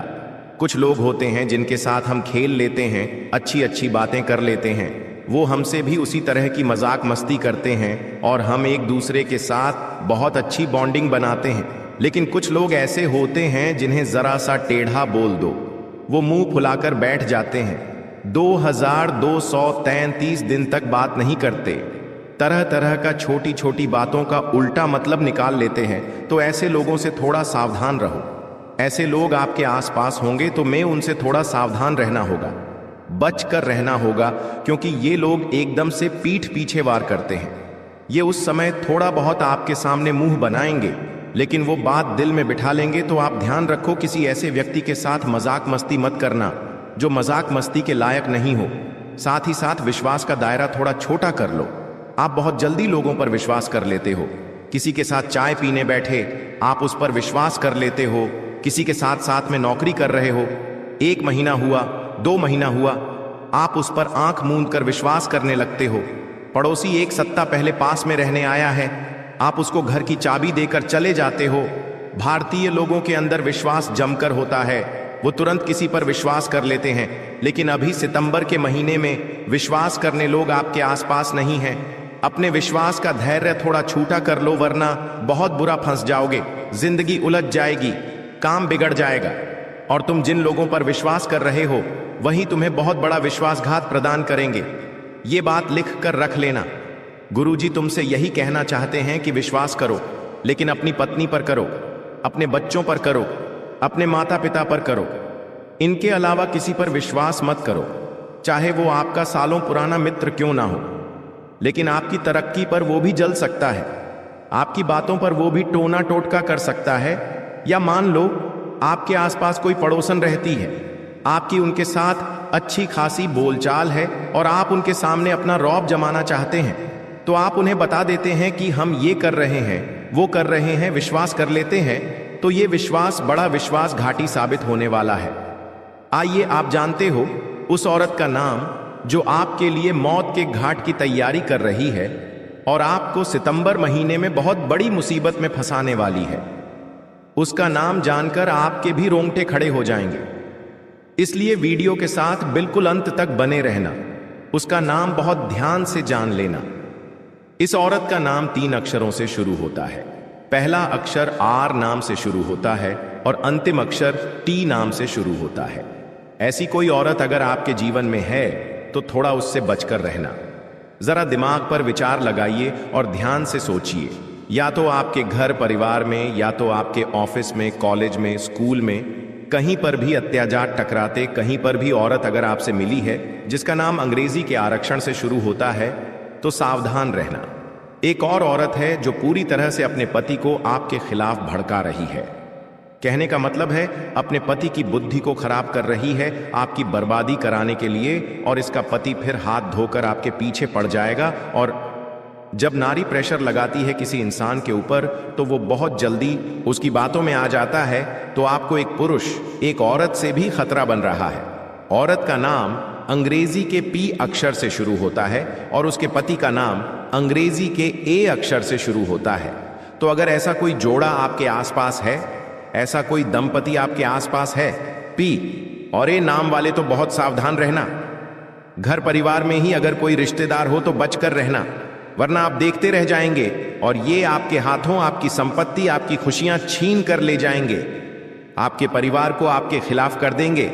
कुछ लोग होते हैं जिनके साथ हम खेल लेते हैं, अच्छी अच्छी बातें कर लेते हैं, वो हमसे भी उसी तरह की मजाक मस्ती करते हैं और हम एक दूसरे के साथ बहुत अच्छी बॉन्डिंग बनाते हैं। लेकिन कुछ लोग ऐसे होते हैं जिन्हें जरा सा टेढ़ा बोल दो, वो मुंह फुलाकर बैठ जाते हैं, 2233 दिन तक बात नहीं करते, तरह तरह का छोटी छोटी बातों का उल्टा मतलब निकाल लेते हैं। तो ऐसे लोगों से थोड़ा सावधान रहो। ऐसे लोग आपके आसपास होंगे तो मैं उनसे थोड़ा सावधान रहना होगा, बच कर रहना होगा, क्योंकि ये लोग एकदम से पीठ पीछे वार करते हैं। ये उस समय थोड़ा बहुत आपके सामने मुंह बनाएंगे, लेकिन वो बात दिल में बिठा लेंगे। तो आप ध्यान रखो, किसी ऐसे व्यक्ति के साथ मजाक मस्ती मत करना जो मजाक मस्ती के लायक नहीं हो। साथ ही साथ विश्वास का दायरा थोड़ा छोटा कर लो। आप बहुत जल्दी लोगों पर विश्वास कर लेते हो। किसी के साथ चाय पीने बैठे, आप उस पर विश्वास कर लेते हो। किसी के साथ साथ में नौकरी कर रहे हो, 1 महीना हुआ, 2 महीना हुआ, आप उस पर आंख मूंद कर विश्वास करने लगते हो। पड़ोसी एक सप्ताह पहले पास में रहने आया है, आप उसको घर की चाबी देकर चले जाते हो। भारतीय लोगों के अंदर विश्वास जमकर होता है, वो तुरंत किसी पर विश्वास कर लेते हैं। लेकिन अभी सितंबर के महीने में विश्वास करने लोग आपके आसपास नहीं हैं। अपने विश्वास का धैर्य थोड़ा छूटा कर लो, वरना बहुत बुरा फंस जाओगे। जिंदगी उलझ जाएगी, काम बिगड़ जाएगा और तुम जिन लोगों पर विश्वास कर रहे हो वही तुम्हें बहुत बड़ा विश्वासघात प्रदान करेंगे। ये बात लिख कर रख लेना। गुरुजी तुमसे यही कहना चाहते हैं कि विश्वास करो, लेकिन अपनी पत्नी पर करो, अपने बच्चों पर करो, अपने माता पिता पर करो। इनके अलावा किसी पर विश्वास मत करो, चाहे वो आपका सालों पुराना मित्र क्यों ना हो। लेकिन आपकी तरक्की पर वो भी जल सकता है, आपकी बातों पर वो भी टोना टोटका कर सकता है। या मान लो आपके आसपास कोई पड़ोसन रहती है, आपकी उनके साथ अच्छी खासी बोलचाल है और आप उनके सामने अपना रौब जमाना चाहते हैं, तो आप उन्हें बता देते हैं कि हम ये कर रहे हैं, वो कर रहे हैं, विश्वास कर लेते हैं। तो ये विश्वास बड़ा विश्वासघाती साबित होने वाला है। आइए, आप जानते हो उस औरत का नाम जो आपके लिए मौत के घाट की तैयारी कर रही है और आपको सितंबर महीने में बहुत बड़ी मुसीबत में फंसाने वाली है। उसका नाम जानकर आपके भी रोंगटे खड़े हो जाएंगे, इसलिए वीडियो के साथ बिल्कुल अंत तक बने रहना। उसका नाम बहुत ध्यान से जान लेना। इस औरत का नाम 3 अक्षरों से शुरू होता है। पहला अक्षर आर नाम से शुरू होता है और अंतिम अक्षर टी नाम से शुरू होता है। ऐसी कोई औरत अगर आपके जीवन में है तो थोड़ा उससे बचकर रहना। जरा दिमाग पर विचार लगाइए और ध्यान से सोचिए। या तो आपके घर परिवार में, या तो आपके ऑफिस में, कॉलेज में, स्कूल में, कहीं पर भी अत्याचार टकराते कहीं पर भी औरत अगर आपसे मिली है जिसका नाम अंग्रेजी के आरक्षण से शुरू होता है, तो सावधान रहना। एक और औरत है जो पूरी तरह से अपने पति को आपके खिलाफ भड़का रही है। कहने का मतलब है अपने पति की बुद्धि को खराब कर रही है आपकी बर्बादी कराने के लिए, और इसका पति फिर हाथ धोकर आपके पीछे पड़ जाएगा। और जब नारी प्रेशर लगाती है किसी इंसान के ऊपर तो वो बहुत जल्दी उसकी बातों में आ जाता है। तो आपको एक पुरुष एक औरत से भी खतरा बन रहा है। औरत का नाम अंग्रेजी के पी अक्षर से शुरू होता है और उसके पति का नाम अंग्रेजी के ए अक्षर से शुरू होता है। तो अगर ऐसा कोई जोड़ा आपके आसपास है, ऐसा कोई दंपति आपके आसपास है, पी और ए नाम वाले, तो बहुत सावधान रहना। घर परिवार में ही अगर कोई रिश्तेदार हो तो बचकर रहना, वरना आप देखते रह जाएंगे और ये आपके हाथों आपकी संपत्ति, आपकी खुशियां छीन कर ले जाएंगे। आपके परिवार को आपके खिलाफ कर देंगे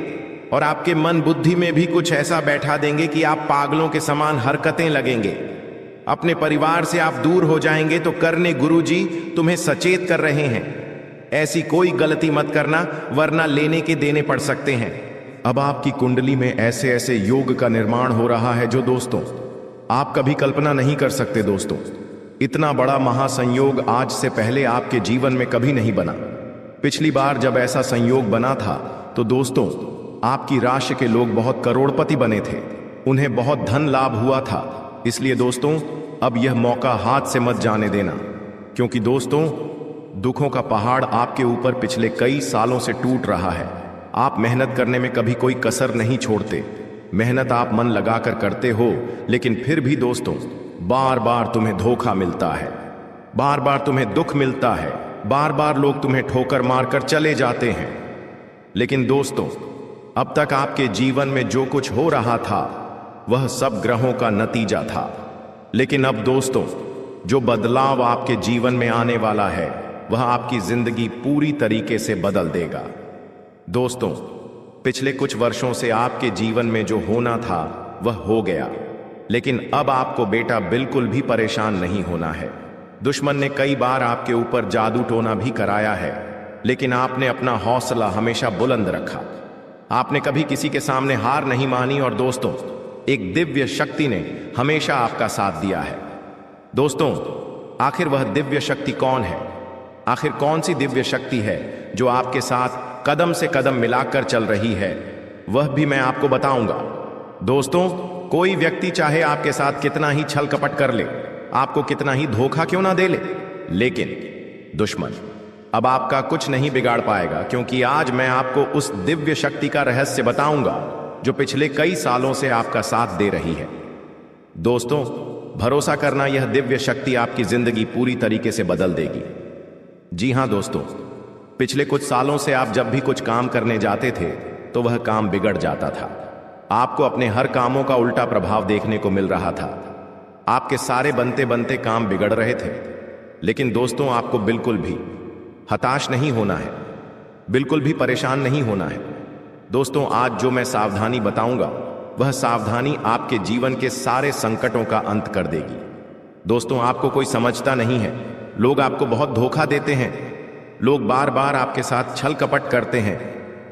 और आपके मन बुद्धि में भी कुछ ऐसा बैठा देंगे कि आप पागलों के समान हरकतें लगेंगे। अपने परिवार से आप दूर हो जाएंगे तो करने गुरुजी तुम्हें सचेत कर रहे हैं। ऐसी कोई गलती मत करना, वरना लेने के देने पड़ सकते हैं। अब आपकी कुंडली में ऐसे ऐसे योग का निर्माण हो रहा है जो दोस्तों आप कभी कल्पना नहीं कर सकते। दोस्तों, इतना बड़ा महासंयोग आज से पहले आपके जीवन में कभी नहीं बना। पिछली बार जब ऐसा संयोग बना था तो दोस्तों आपकी राशि के लोग बहुत करोड़पति बने थे, उन्हें बहुत धन लाभ हुआ था। इसलिए दोस्तों अब यह मौका हाथ से मत जाने देना, क्योंकि दोस्तों दुखों का पहाड़ आपके ऊपर पिछले कई सालों से टूट रहा है। आप मेहनत करने में कभी कोई कसर नहीं छोड़ते, मेहनत आप मन लगाकर करते हो, लेकिन फिर भी दोस्तों बार बार तुम्हें धोखा मिलता है, बार बार तुम्हें दुख मिलता है, बार बार लोग तुम्हें ठोकर मारकर चले जाते हैं। लेकिन दोस्तों अब तक आपके जीवन में जो कुछ हो रहा था वह सब ग्रहों का नतीजा था। लेकिन अब दोस्तों जो बदलाव आपके जीवन में आने वाला है वह आपकी जिंदगी पूरी तरीके से बदल देगा। दोस्तों पिछले कुछ वर्षों से आपके जीवन में जो होना था वह हो गया, लेकिन अब आपको बेटा बिल्कुल भी परेशान नहीं होना है। दुश्मन ने कई बार आपके ऊपर जादू टोना भी कराया है, लेकिन आपने अपना हौसला हमेशा बुलंद रखा। आपने कभी किसी के सामने हार नहीं मानी और दोस्तों एक दिव्य शक्ति ने हमेशा आपका साथ दिया है। दोस्तों आखिर वह दिव्य शक्ति कौन है? आखिर कौन सी दिव्य शक्ति है जो आपके साथ कदम से कदम मिलाकर चल रही है? वह भी मैं आपको बताऊंगा। दोस्तों कोई व्यक्ति चाहे आपके साथ कितना ही छल कपट कर ले, आपको कितना ही धोखा क्यों ना दे ले, लेकिन दुश्मन अब आपका कुछ नहीं बिगाड़ पाएगा, क्योंकि आज मैं आपको उस दिव्य शक्ति का रहस्य बताऊंगा जो पिछले कई सालों से आपका साथ दे रही है। दोस्तों भरोसा करना, यह दिव्य शक्ति आपकी जिंदगी पूरी तरीके से बदल देगी। जी हां दोस्तों, पिछले कुछ सालों से आप जब भी कुछ काम करने जाते थे तो वह काम बिगड़ जाता था। आपको अपने हर कामों का उल्टा प्रभाव देखने को मिल रहा था। आपके सारे बनते बनते काम बिगड़ रहे थे। लेकिन दोस्तों आपको बिल्कुल भी हताश नहीं होना है, बिल्कुल भी परेशान नहीं होना है। दोस्तों आज जो मैं सावधानी बताऊंगा वह सावधानी आपके जीवन के सारे संकटों का अंत कर देगी। दोस्तों आपको कोई समझता नहीं है, लोग आपको बहुत धोखा देते हैं, लोग बार बार आपके साथ छल कपट करते हैं।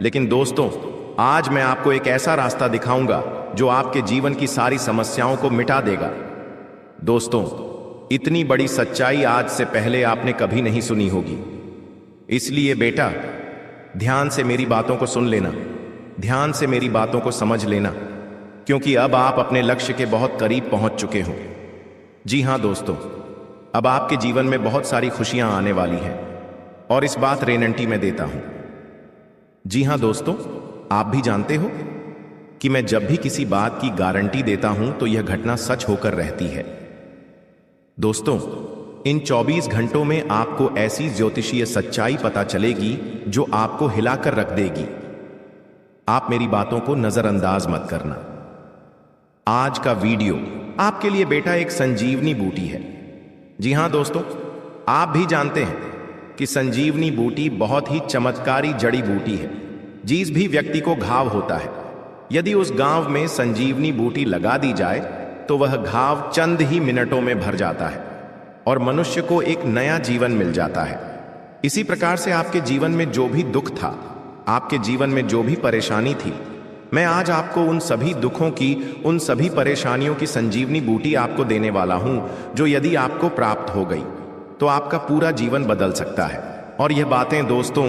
लेकिन दोस्तों आज मैं आपको एक ऐसा रास्ता दिखाऊंगा जो आपके जीवन की सारी समस्याओं को मिटा देगा। दोस्तों इतनी बड़ी सच्चाई आज से पहले आपने कभी नहीं सुनी होगी। इसलिए बेटा ध्यान से मेरी बातों को सुन लेना, ध्यान से मेरी बातों को समझ लेना, क्योंकि अब आप अपने लक्ष्य के बहुत करीब पहुंच चुके हो। जी हां दोस्तों, अब आपके जीवन में बहुत सारी खुशियां आने वाली हैं और इस बात गारंटी मैं देता हूं। जी हां दोस्तों, आप भी जानते हो कि मैं जब भी किसी बात की गारंटी देता हूं तो यह घटना सच होकर रहती है। दोस्तों इन 24 घंटों में आपको ऐसी ज्योतिषीय सच्चाई पता चलेगी जो आपको हिलाकर रख देगी। आप मेरी बातों को नजरअंदाज मत करना। आज का वीडियो आपके लिए बेटा एक संजीवनी बूटी है। जी हां दोस्तों, आप भी जानते हैं कि संजीवनी बूटी बहुत ही चमत्कारी जड़ी बूटी है। जिस भी व्यक्ति को घाव होता है, यदि उस घाव में संजीवनी बूटी लगा दी जाए तो वह घाव चंद ही मिनटों में भर जाता है और मनुष्य को एक नया जीवन मिल जाता है। इसी प्रकार से आपके जीवन में जो भी दुख था, आपके जीवन में जो भी परेशानी थी, मैं आज आपको उन सभी दुखों की, उन सभी परेशानियों की संजीवनी बूटी आपको देने वाला हूं, जो यदि आपको प्राप्त हो गई तो आपका पूरा जीवन बदल सकता है। और यह बातें दोस्तों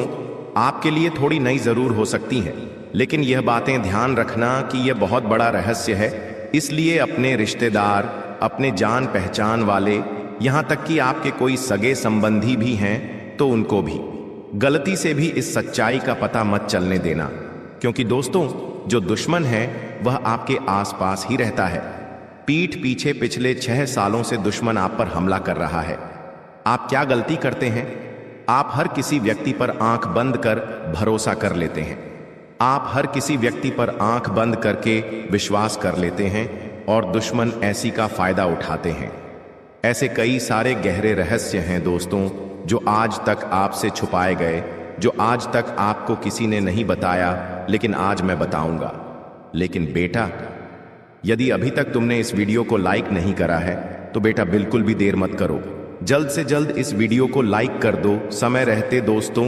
आपके लिए थोड़ी नई जरूर हो सकती हैं, लेकिन यह बातें ध्यान रखना कि यह बहुत बड़ा रहस्य है। इसलिए अपने रिश्तेदार, अपने जान पहचान वाले, यहां तक कि आपके कोई सगे संबंधी भी हैं तो उनको भी गलती से भी इस सच्चाई का पता मत चलने देना, क्योंकि दोस्तों जो दुश्मन है वह आपके आसपास ही रहता है। पीठ पीछे पिछले 6 सालों से दुश्मन आप पर हमला कर रहा है। आप क्या गलती करते हैं? आप हर किसी व्यक्ति पर आंख बंद कर भरोसा कर लेते हैं। आप हर किसी व्यक्ति पर आंख बंद करके विश्वास कर लेते हैं और दुश्मन ऐसी का फायदा उठाते हैं। ऐसे कई सारे गहरे रहस्य हैं दोस्तों जो आज तक आपसे छुपाए गए, जो आज तक आपको किसी ने नहीं बताया, लेकिन आज मैं बताऊंगा। लेकिन बेटा, यदि अभी तक तुमने इस वीडियो को लाइक नहीं करा है तो बेटा बिल्कुल भी देर मत करो, जल्द से जल्द इस वीडियो को लाइक कर दो। समय रहते दोस्तों,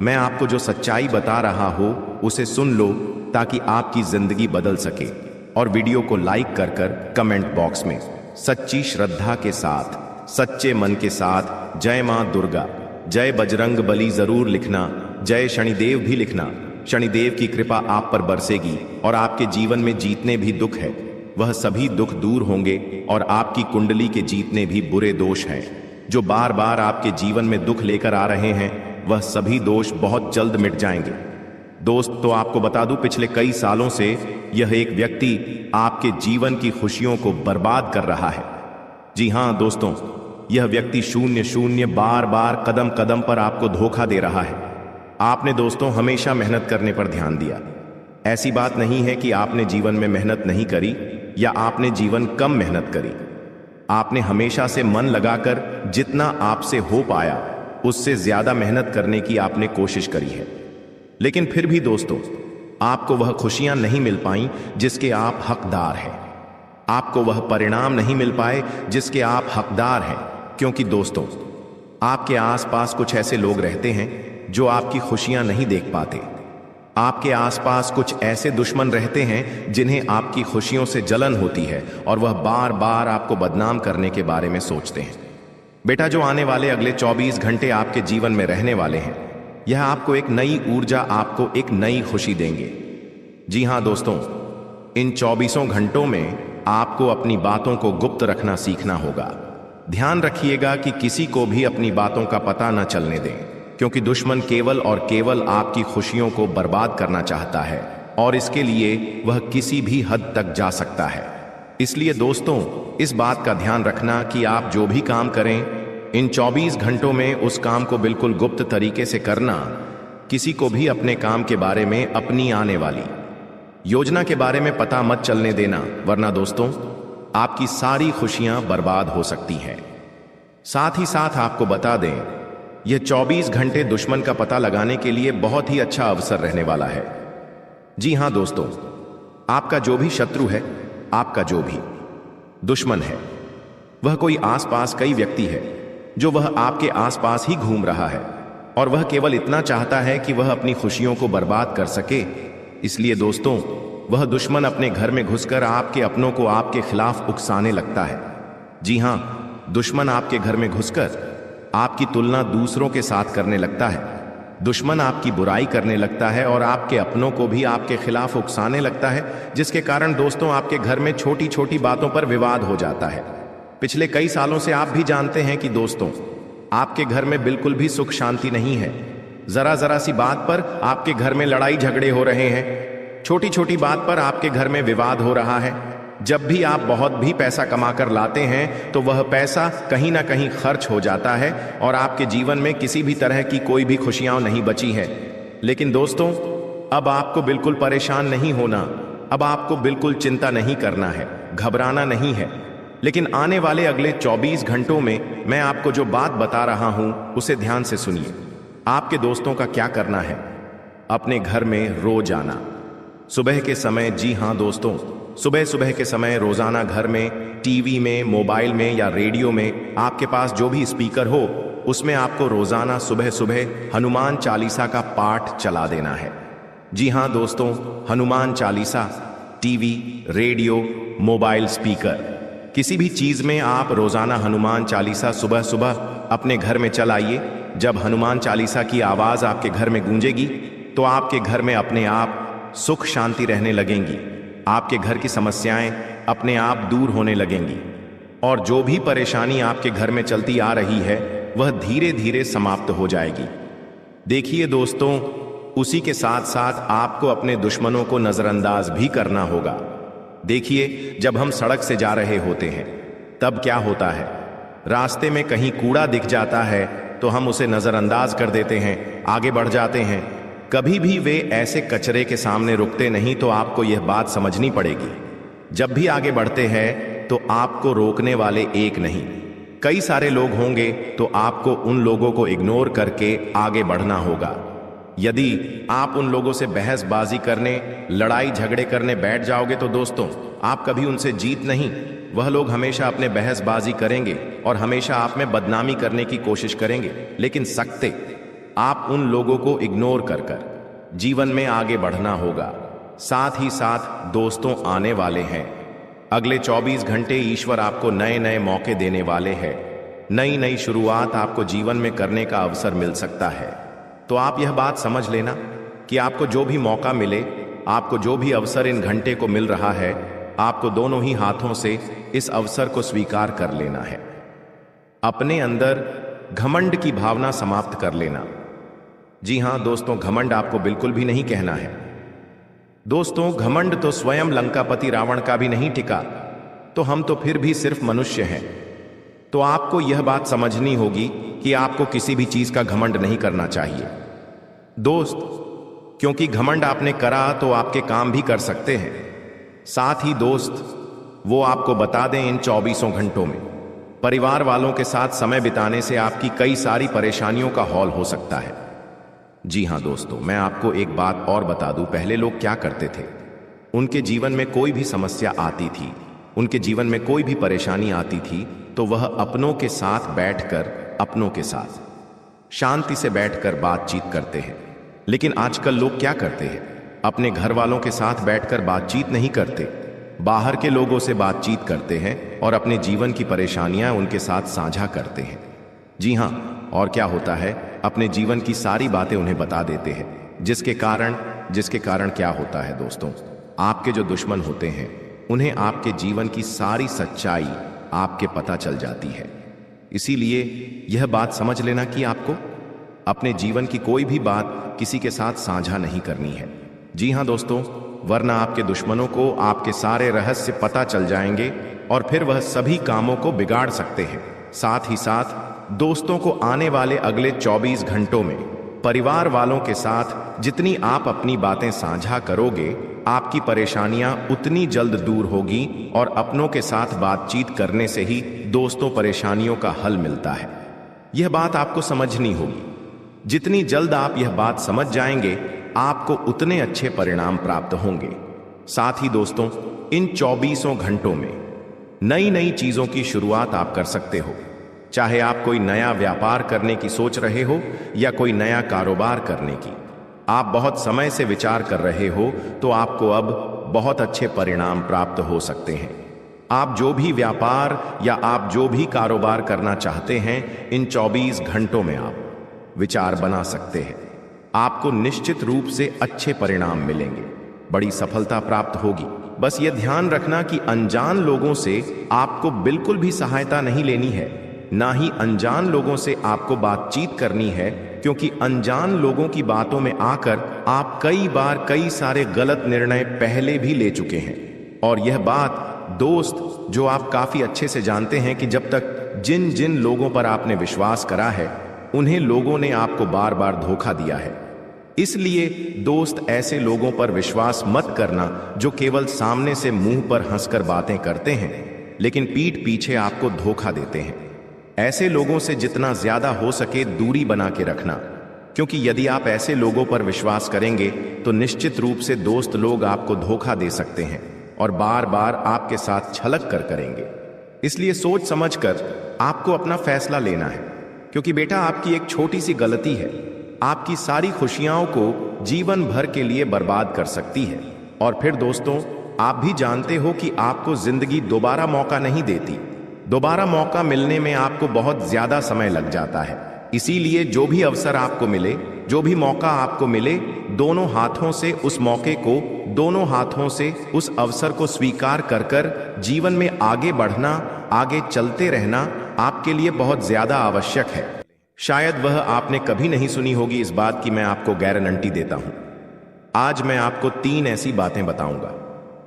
मैं आपको जो सच्चाई बता रहा हूं उसे सुन लो ताकि आपकी जिंदगी बदल सके। और वीडियो को लाइक कर कर कमेंट बॉक्स में सच्ची श्रद्धा के साथ, सच्चे मन के साथ जय मां दुर्गा, जय बजरंग बली जरूर लिखना, जय शनिदेव भी लिखना। शनिदेव की कृपा आप पर बरसेगी और आपके जीवन में जितने भी दुख है वह सभी दुख दूर होंगे और आपकी कुंडली के जितने भी बुरे दोष हैं जो बार बार आपके जीवन में दुख लेकर आ रहे हैं वह सभी दोष बहुत जल्द मिट जाएंगे। दोस्त, तो आपको बता दूं, पिछले कई सालों से यह एक व्यक्ति आपके जीवन की खुशियों को बर्बाद कर रहा है। जी हां दोस्तों, यह व्यक्ति शून्य शून्य बार बार कदम कदम पर आपको धोखा दे रहा है। आपने दोस्तों हमेशा मेहनत करने पर ध्यान दिया। ऐसी बात नहीं है कि आपने जीवन में मेहनत नहीं करी या आपने जीवन कम मेहनत करी। आपने हमेशा से मन लगाकर जितना आपसे हो पाया उससे ज्यादा मेहनत करने की आपने कोशिश करी है। लेकिन फिर भी दोस्तों, आपको वह खुशियां नहीं मिल पाई जिसके आप हकदार हैं। आपको वह परिणाम नहीं मिल पाए जिसके आप हकदार हैं, क्योंकि दोस्तों आपके आसपास कुछ ऐसे लोग रहते हैं जो आपकी खुशियां नहीं देख पाते। आपके आसपास कुछ ऐसे दुश्मन रहते हैं जिन्हें आपकी खुशियों से जलन होती है और वह बार बार आपको बदनाम करने के बारे में सोचते हैं। बेटा, जो आने वाले अगले 24 घंटे आपके जीवन में रहने वाले हैं, यह आपको एक नई ऊर्जा, आपको एक नई खुशी देंगे। जी हां दोस्तों, इन 24 घंटों में आपको अपनी बातों को गुप्त रखना सीखना होगा। ध्यान रखिएगा कि किसी को भी अपनी बातों का पता न चलने दें, क्योंकि दुश्मन केवल और केवल आपकी खुशियों को बर्बाद करना चाहता है और इसके लिए वह किसी भी हद तक जा सकता है। इसलिए दोस्तों, इस बात का ध्यान रखना कि आप जो भी काम करें इन 24 घंटों में उस काम को बिल्कुल गुप्त तरीके से करना। किसी को भी अपने काम के बारे में, अपनी आने वाली योजना के बारे में पता मत चलने देना, वरना दोस्तों आपकी सारी खुशियां बर्बाद हो सकती हैं। साथ ही साथ आपको बता दें, यह 24 घंटे दुश्मन का पता लगाने के लिए बहुत ही अच्छा अवसर रहने वाला है। जी हां दोस्तों, आपका जो भी शत्रु है, आपका जो भी दुश्मन है, वह कोई आसपास कई व्यक्ति है जो वह आपके आसपास ही घूम रहा है और वह केवल इतना चाहता है कि वह अपनी खुशियों को बर्बाद कर सके। इसलिए दोस्तों, वह दुश्मन अपने घर में घुसकर आपके अपनों को आपके खिलाफ उकसाने लगता है। जी हां, दुश्मन आपके घर में घुसकर आपकी तुलना दूसरों के साथ करने लगता है। दुश्मन आपकी बुराई करने लगता है और आपके अपनों को भी आपके खिलाफ उकसाने लगता है, जिसके कारण दोस्तों आपके घर में छोटी छोटी बातों पर विवाद हो जाता है। पिछले कई सालों से आप भी जानते हैं कि दोस्तों आपके घर में बिल्कुल भी सुख शांति नहीं है। जरा जरा सी बात पर आपके घर में लड़ाई झगड़े हो रहे हैं। छोटी छोटी बात पर आपके घर में विवाद हो रहा है। जब भी आप बहुत भी पैसा कमाकर लाते हैं तो वह पैसा कहीं ना कहीं खर्च हो जाता है और आपके जीवन में किसी भी तरह की कोई भी खुशियां नहीं बची है। लेकिन दोस्तों, अब आपको बिल्कुल परेशान नहीं होना, अब आपको बिल्कुल चिंता नहीं करना है, घबराना नहीं है। लेकिन आने वाले अगले 24 घंटों में मैं आपको जो बात बता रहा हूं उसे ध्यान से सुनिए। आपके दोस्तों का क्या करना है, अपने घर में रोज आना सुबह के समय। जी हां दोस्तों, सुबह सुबह के समय रोजाना घर में, टीवी में, मोबाइल में या रेडियो में आपके पास जो भी स्पीकर हो उसमें आपको रोजाना सुबह सुबह हनुमान चालीसा का पाठ चला देना है। जी हां दोस्तों, Hanuman Chalisa, TV, radio, mobile, speaker, किसी भी चीज में आप रोजाना हनुमान चालीसा सुबह सुबह अपने घर में चलाइए। जब हनुमान चालीसा की आवाज आपके घर में गूंजेगी तो आपके घर में अपने आप सुख शांति रहने लगेंगी। आपके घर की समस्याएं अपने आप दूर होने लगेंगी और जो भी परेशानी आपके घर में चलती आ रही है वह धीरे धीरे समाप्त हो जाएगी। देखिए दोस्तों, उसी के साथ साथ आपको अपने दुश्मनों को नजरअंदाज भी करना होगा। देखिए, जब हम सड़क से जा रहे होते हैं तब क्या होता है, रास्ते में कहीं कूड़ा दिख जाता है तो हम उसे नजरअंदाज कर देते हैं, आगे बढ़ जाते हैं। कभी भी वे ऐसे कचरे के सामने रुकते नहीं। तो आपको यह बात समझनी पड़ेगी, जब भी आगे बढ़ते हैं तो आपको रोकने वाले एक नहीं कई सारे लोग होंगे, तो आपको उन लोगों को इग्नोर करके आगे बढ़ना होगा। यदि आप उन लोगों से बहसबाजी करने, लड़ाई झगड़े करने बैठ जाओगे तो दोस्तों आप कभी उनसे जीत नहीं। वह लोग हमेशा अपने बहसबाजी करेंगे और हमेशा आप में बदनामी करने की कोशिश करेंगे, लेकिन सकते आप उन लोगों को इग्नोर कर जीवन में आगे बढ़ना होगा। साथ ही साथ दोस्तों आने वाले हैं अगले 24 घंटे ईश्वर आपको नए नए मौके देने वाले हैं। नई नई शुरुआत आपको जीवन में करने का अवसर मिल सकता है। तो आप यह बात समझ लेना कि आपको जो भी मौका मिले, आपको जो भी अवसर इन घंटे को मिल रहा है, आपको दोनों ही हाथों से इस अवसर को स्वीकार कर लेना है। अपने अंदर घमंड की भावना समाप्त कर लेना। जी हां दोस्तों, घमंड आपको बिल्कुल भी नहीं कहना है। दोस्तों घमंड तो स्वयं लंकापति रावण का भी नहीं टिका, तो हम तो फिर भी सिर्फ मनुष्य हैं। तो आपको यह बात समझनी होगी कि आपको किसी भी चीज का घमंड नहीं करना चाहिए दोस्त, क्योंकि घमंड आपने करा तो आपके काम भी कर सकते हैं। साथ ही दोस्त वो आपको बता दें, इन 24 घंटों में परिवार वालों के साथ समय बिताने से आपकी कई सारी परेशानियों का हौल हो सकता है। जी हां दोस्तों, मैं आपको एक बात और बता दूं, पहले लोग क्या करते थे, उनके जीवन में कोई भी समस्या आती थी, उनके जीवन में कोई भी परेशानी आती थी, तो वह अपनों के साथ बैठकर, अपनों के साथ शांति से बैठकर बातचीत करते हैं। लेकिन आजकल लोग क्या करते हैं, अपने घर वालों के साथ बैठकर बातचीत नहीं करते, बाहर के लोगों से बातचीत करते हैं और अपने जीवन की परेशानियां उनके साथ साझा करते हैं। जी हां, और क्या होता है, अपने जीवन की सारी बातें उन्हें बता देते हैं, जिसके कारण क्या होता है दोस्तों, आपके जो दुश्मन होते हैं उन्हें आपके जीवन की सारी सच्चाई आपके पता चल जाती है। इसीलिए यह बात समझ लेना कि आपको अपने जीवन की कोई भी बात किसी के साथ साझा नहीं करनी है। जी हां दोस्तों, वरना आपके दुश्मनों को आपके सारे रहस्य पता चल जाएंगे और फिर वह सभी कामों को बिगाड़ सकते हैं। साथ ही साथ दोस्तों को आने वाले अगले 24 घंटों में परिवार वालों के साथ जितनी आप अपनी बातें साझा करोगे, आपकी परेशानियां उतनी जल्द दूर होगी और अपनों के साथ बातचीत करने से ही दोस्तों परेशानियों का हल मिलता है। यह बात आपको समझनी होगी। जितनी जल्द आप यह बात समझ जाएंगे, आपको उतने अच्छे परिणाम प्राप्त होंगे। साथ ही दोस्तों, इन 24 घंटों में नई नई चीजों की शुरुआत आप कर सकते हो। चाहे आप कोई नया व्यापार करने की सोच रहे हो या कोई नया कारोबार करने की आप बहुत समय से विचार कर रहे हो, तो आपको अब बहुत अच्छे परिणाम प्राप्त हो सकते हैं। आप जो भी व्यापार या आप जो भी कारोबार करना चाहते हैं, इन 24 घंटों में आप विचार बना सकते हैं। आपको निश्चित रूप से अच्छे परिणाम मिलेंगे, बड़ी सफलता प्राप्त होगी। बस यह ध्यान रखना कि अनजान लोगों से आपको बिल्कुल भी सहायता नहीं लेनी है, ना ही अनजान लोगों से आपको बातचीत करनी है, क्योंकि अनजान लोगों की बातों में आकर आप कई बार कई सारे गलत निर्णय पहले भी ले चुके हैं। और यह बात दोस्त जो आप काफी अच्छे से जानते हैं कि जब तक जिन जिन लोगों पर आपने विश्वास करा है, उन्हें लोगों ने आपको बार बार धोखा दिया है। इसलिए दोस्त ऐसे लोगों पर विश्वास मत करना जो केवल सामने से मुंह पर हंसकर बातें करते हैं, लेकिन पीठ पीछे आपको धोखा देते हैं। ऐसे लोगों से जितना ज्यादा हो सके दूरी बना के रखना, क्योंकि यदि आप ऐसे लोगों पर विश्वास करेंगे तो निश्चित रूप से दोस्त लोग आपको धोखा दे सकते हैं और बार बार आपके साथ छलक कर करेंगे। इसलिए सोच समझकर आपको अपना फैसला लेना है, क्योंकि बेटा आपकी एक छोटी सी गलती है आपकी सारी खुशियों को जीवन भर के लिए बर्बाद कर सकती है। और फिर दोस्तों, आप भी जानते हो कि आपको जिंदगी दोबारा मौका नहीं देती। दोबारा मौका मिलने में आपको बहुत ज्यादा समय लग जाता है। इसीलिए जो भी अवसर आपको मिले, जो भी मौका आपको मिले, दोनों हाथों से उस मौके को, दोनों हाथों से उस अवसर को स्वीकार कर कर जीवन में आगे बढ़ना, आगे चलते रहना आपके लिए बहुत ज्यादा आवश्यक है। शायद वह आपने कभी नहीं सुनी होगी इस बात की मैं आपको गारंटी देता हूं। आज मैं आपको 3 ऐसी बातें बताऊंगा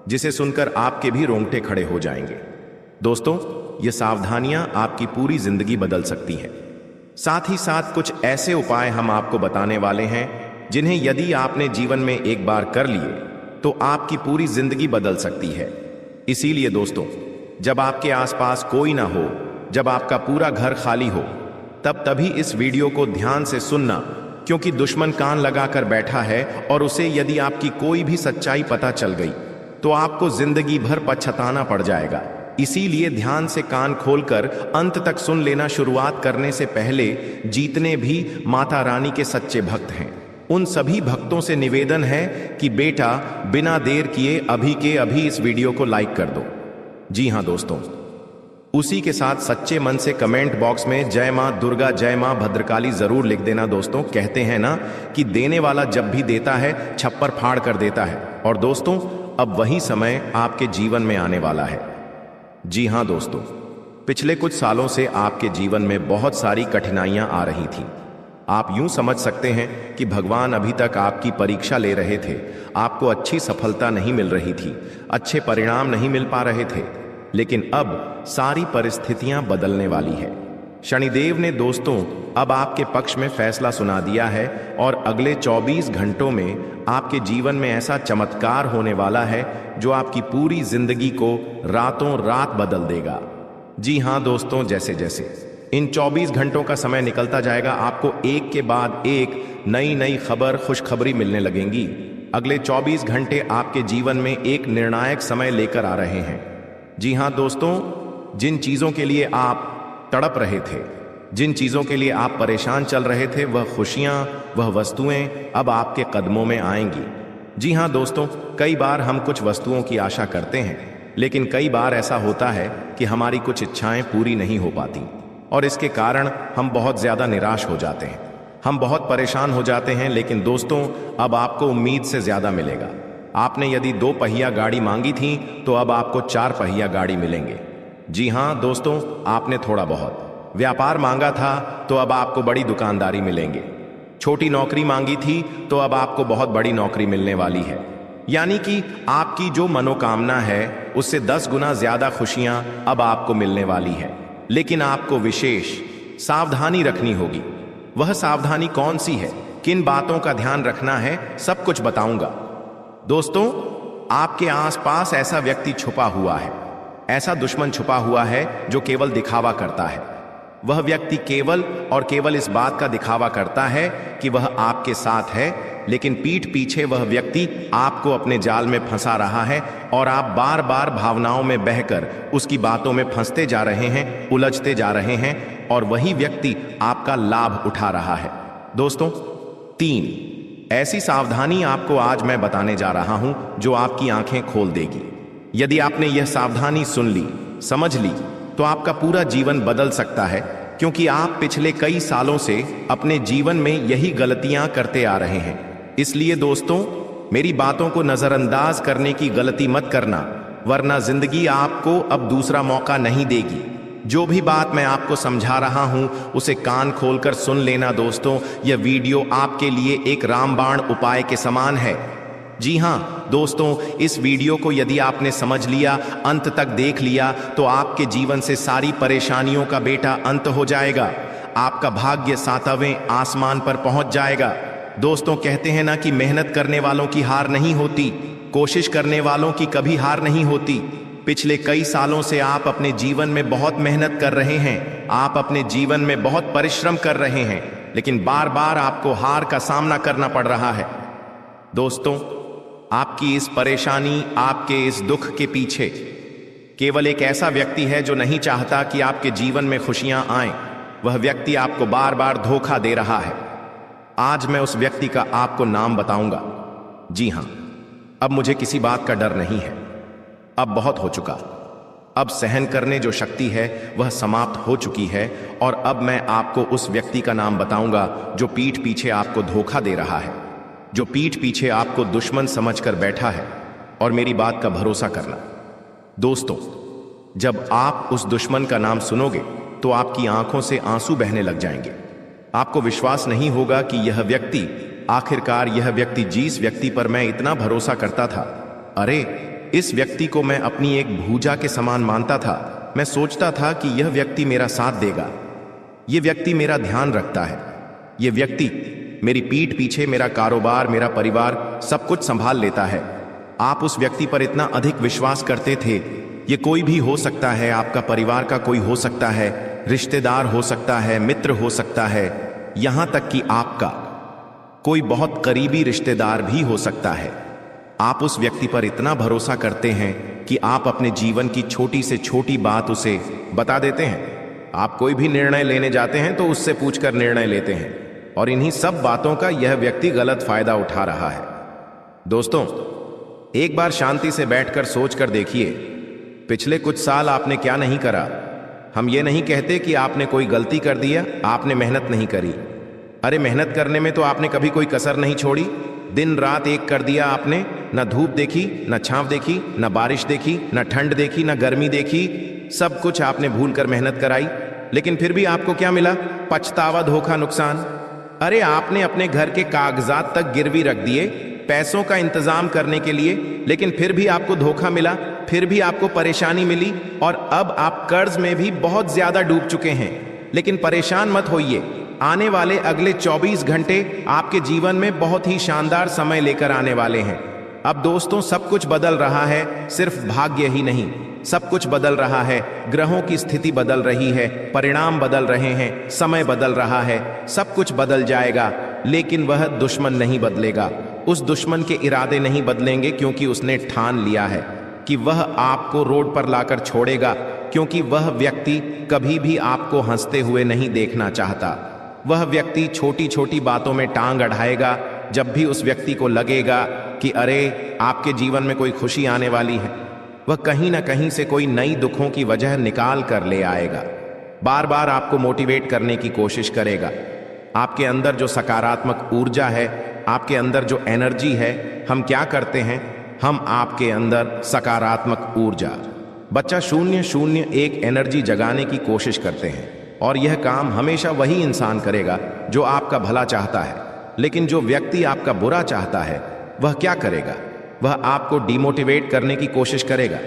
जिसे सुनकर आपके भी रोंगटे खड़े हो जाएंगे। दोस्तों, ये सावधानियां आपकी पूरी जिंदगी बदल सकती हैं। साथ ही साथ कुछ ऐसे उपाय हम आपको बताने वाले हैं जिन्हें यदि आपने जीवन में एक बार कर लिए तो आपकी पूरी जिंदगी बदल सकती है। इसीलिए दोस्तों, जब आपके आसपास कोई ना हो, जब आपका पूरा घर खाली हो, तब तभी इस वीडियो को ध्यान से सुनना क्योंकि दुश्मन कान लगाकर बैठा है और उसे यदि आपकी कोई भी सच्चाई पता चल गई तो आपको जिंदगी भर पछताना पड़ जाएगा। इसीलिए ध्यान से कान खोलकर अंत तक सुन लेना। शुरुआत करने से पहले जितने भी माता रानी के सच्चे भक्त हैं उन सभी भक्तों से निवेदन है कि बेटा बिना देर किए अभी के अभी इस वीडियो को लाइक कर दो। जी हाँ दोस्तों, उसी के साथ सच्चे मन से कमेंट बॉक्स में जय मां दुर्गा जय मां भद्रकाली जरूर लिख देना। दोस्तों कहते हैं ना कि देने वाला जब भी देता है छप्पर फाड़ कर देता है। और दोस्तों अब वही समय आपके जीवन में आने वाला है। जी हाँ दोस्तों, पिछले कुछ सालों से आपके जीवन में बहुत सारी कठिनाइयां आ रही थी। आप यूं समझ सकते हैं कि भगवान अभी तक आपकी परीक्षा ले रहे थे। आपको अच्छी सफलता नहीं मिल रही थी, अच्छे परिणाम नहीं मिल पा रहे थे। लेकिन अब सारी परिस्थितियां बदलने वाली है। शनिदेव ने दोस्तों अब आपके पक्ष में फैसला सुना दिया है और अगले 24 घंटों में आपके जीवन में ऐसा चमत्कार होने वाला है जो आपकी पूरी जिंदगी को रातों रात बदल देगा। जी हाँ दोस्तों, जैसे जैसे इन 24 घंटों का समय निकलता जाएगा आपको एक के बाद एक नई नई खबर, खुशखबरी मिलने लगेंगी। अगले 24 घंटे आपके जीवन में एक निर्णायक समय लेकर आ रहे हैं। जी हाँ दोस्तों, जिन चीजों के लिए आप तड़प रहे थे, जिन चीजों के लिए आप परेशान चल रहे थे, वह खुशियां, वह वस्तुएं अब आपके कदमों में आएंगी। जी हाँ दोस्तों, कई बार हम कुछ वस्तुओं की आशा करते हैं, लेकिन कई बार ऐसा होता है कि हमारी कुछ इच्छाएं पूरी नहीं हो पाती और इसके कारण हम बहुत ज्यादा निराश हो जाते हैं, हम बहुत परेशान हो जाते हैं। लेकिन दोस्तों अब आपको उम्मीद से ज्यादा मिलेगा। आपने यदि 2 पहिया गाड़ी मांगी थी तो अब आपको 4 पहिया गाड़ी मिलेंगे। जी हाँ दोस्तों, आपने थोड़ा बहुत व्यापार मांगा था तो अब आपको बड़ी दुकानदारी मिलेंगे। छोटी नौकरी मांगी थी तो अब आपको बहुत बड़ी नौकरी मिलने वाली है। यानी कि आपकी जो मनोकामना है उससे 10 गुना ज्यादा खुशियां अब आपको मिलने वाली है। लेकिन आपको विशेष सावधानी रखनी होगी। वह सावधानी कौन सी है, किन बातों का ध्यान रखना है, सब कुछ बताऊंगा। दोस्तों आपके आसपास ऐसा व्यक्ति छुपा हुआ है, ऐसा दुश्मन छुपा हुआ है जो केवल दिखावा करता है। वह व्यक्ति केवल और केवल इस बात का दिखावा करता है कि वह आपके साथ है, लेकिन पीठ पीछे वह व्यक्ति आपको अपने जाल में फंसा रहा है और आप बार बार भावनाओं में बहकर उसकी बातों में फंसते जा रहे हैं, उलझते जा रहे हैं और वही व्यक्ति आपका लाभ उठा रहा है। दोस्तों 3 ऐसी सावधानी आपको आज मैं बताने जा रहा हूं जो आपकी आंखें खोल देगी। यदि आपने यह सावधानी सुन ली, समझ ली, तो आपका पूरा जीवन बदल सकता है, क्योंकि आप पिछले कई सालों से अपने जीवन में यही गलतियां करते आ रहे हैं। इसलिए दोस्तों मेरी बातों को नजरअंदाज करने की गलती मत करना, वरना जिंदगी आपको अब दूसरा मौका नहीं देगी। जो भी बात मैं आपको समझा रहा हूं उसे कान खोलकर सुन लेना। दोस्तों यह वीडियो आपके लिए एक रामबाण उपाय के समान है। जी हाँ दोस्तों, इस वीडियो को यदि आपने समझ लिया, अंत तक देख लिया, तो आपके जीवन से सारी परेशानियों का बेटा अंत हो जाएगा। आपका भाग्य 7वें आसमान पर पहुंच जाएगा। दोस्तों कहते हैं ना कि मेहनत करने वालों की हार नहीं होती, कोशिश करने वालों की कभी हार नहीं होती। पिछले कई सालों से आप अपने जीवन में बहुत मेहनत कर रहे हैं, आप अपने जीवन में बहुत परिश्रम कर रहे हैं, लेकिन बार बार आपको हार का सामना करना पड़ रहा है। दोस्तों आपकी इस परेशानी, आपके इस दुख के पीछे केवल एक ऐसा व्यक्ति है जो नहीं चाहता कि आपके जीवन में खुशियां आएं। वह व्यक्ति आपको बार बार धोखा दे रहा है। आज मैं उस व्यक्ति का आपको नाम बताऊंगा। जी हां, अब मुझे किसी बात का डर नहीं है। अब बहुत हो चुका। अब सहन करने जो शक्ति है वह समाप्त हो चुकी है और अब मैं आपको उस व्यक्ति का नाम बताऊंगा जो पीठ पीछे आपको धोखा दे रहा है, जो पीठ पीछे आपको दुश्मन समझकर बैठा है। और मेरी बात का भरोसा करना दोस्तों, जब आप उस दुश्मन का नाम सुनोगे तो आपकी आंखों से आंसू बहने लग जाएंगे। आपको विश्वास नहीं होगा कि यह व्यक्ति, आखिरकार यह व्यक्ति जिस व्यक्ति पर मैं इतना भरोसा करता था, अरे इस व्यक्ति को मैं अपनी एक भूजा के समान मानता था। मैं सोचता था कि यह व्यक्ति मेरा साथ देगा, यह व्यक्ति मेरा ध्यान रखता है, यह व्यक्ति मेरी पीठ पीछे मेरा कारोबार, मेरा परिवार सब कुछ संभाल लेता है। आप उस व्यक्ति पर इतना अधिक विश्वास करते थे। ये कोई भी हो सकता है, आपका परिवार का कोई हो सकता है, रिश्तेदार हो सकता है, मित्र हो सकता है, यहां तक कि आपका कोई बहुत करीबी रिश्तेदार भी हो सकता है। आप उस व्यक्ति पर इतना भरोसा करते हैं कि आप अपने जीवन की छोटी से छोटी बात उसे बता देते हैं। आप कोई भी निर्णय लेने जाते हैं तो उससे पूछकर निर्णय लेते हैं, और इन्हीं सब बातों का यह व्यक्ति गलत फायदा उठा रहा है। दोस्तों, एक बार शांति से बैठकर सोचकर देखिए, पिछले कुछ साल आपने क्या नहीं करा। हम ये नहीं कहते कि आपने कोई गलती कर दिया, आपने मेहनत नहीं करी। अरे मेहनत करने में तो आपने कभी कोई कसर नहीं छोड़ी। दिन रात एक कर दिया आपने, न धूप देखी, न छांव देखी, न बारिश देखी, न ठंड देखी, न गर्मी देखी, सब कुछ आपने भूल कर मेहनत कराई। लेकिन फिर भी आपको क्या मिला? पछतावा, धोखा, नुकसान। अरे आपने अपने घर के कागजात तक गिरवी रख दिए पैसों का इंतजाम करने के लिए, लेकिन फिर भी आपको धोखा मिला, फिर भी आपको परेशानी मिली, और अब आप कर्ज में भी बहुत ज्यादा डूब चुके हैं। लेकिन परेशान मत होइए, आने वाले अगले 24 घंटे आपके जीवन में बहुत ही शानदार समय लेकर आने वाले हैं। अब दोस्तों, सब कुछ बदल रहा है, सिर्फ भाग्य ही नहीं, सब कुछ बदल रहा है। ग्रहों की स्थिति बदल रही है, परिणाम बदल रहे हैं, समय बदल रहा है, सब कुछ बदल जाएगा। लेकिन वह दुश्मन नहीं बदलेगा। उस दुश्मन के इरादे नहीं बदलेंगे, क्योंकि उसने ठान लिया है कि वह आपको रोड पर लाकर छोड़ेगा, क्योंकि वह व्यक्ति कभी भी आपको हंसते हुए नहीं देखना चाहता। वह व्यक्ति छोटी छोटी बातों में टांग अड़ाएगा। जब भी उस व्यक्ति को लगेगा कि अरे आपके जीवन में कोई खुशी आने वाली है, वह कहीं ना कहीं से कोई नई दुखों की वजह निकाल कर ले आएगा। बार बार आपको मोटिवेट करने की कोशिश करेगा। आपके अंदर जो सकारात्मक ऊर्जा है, आपके अंदर जो एनर्जी है, हम क्या करते हैं? हम आपके अंदर सकारात्मक ऊर्जा बच्चा 001 एनर्जी जगाने की कोशिश करते हैं, और यह काम हमेशा वही इंसान करेगा जो आपका भला चाहता है। लेकिन जो व्यक्ति आपका बुरा चाहता है, वह क्या करेगा? वह आपको डिमोटिवेट करने की कोशिश करेगा।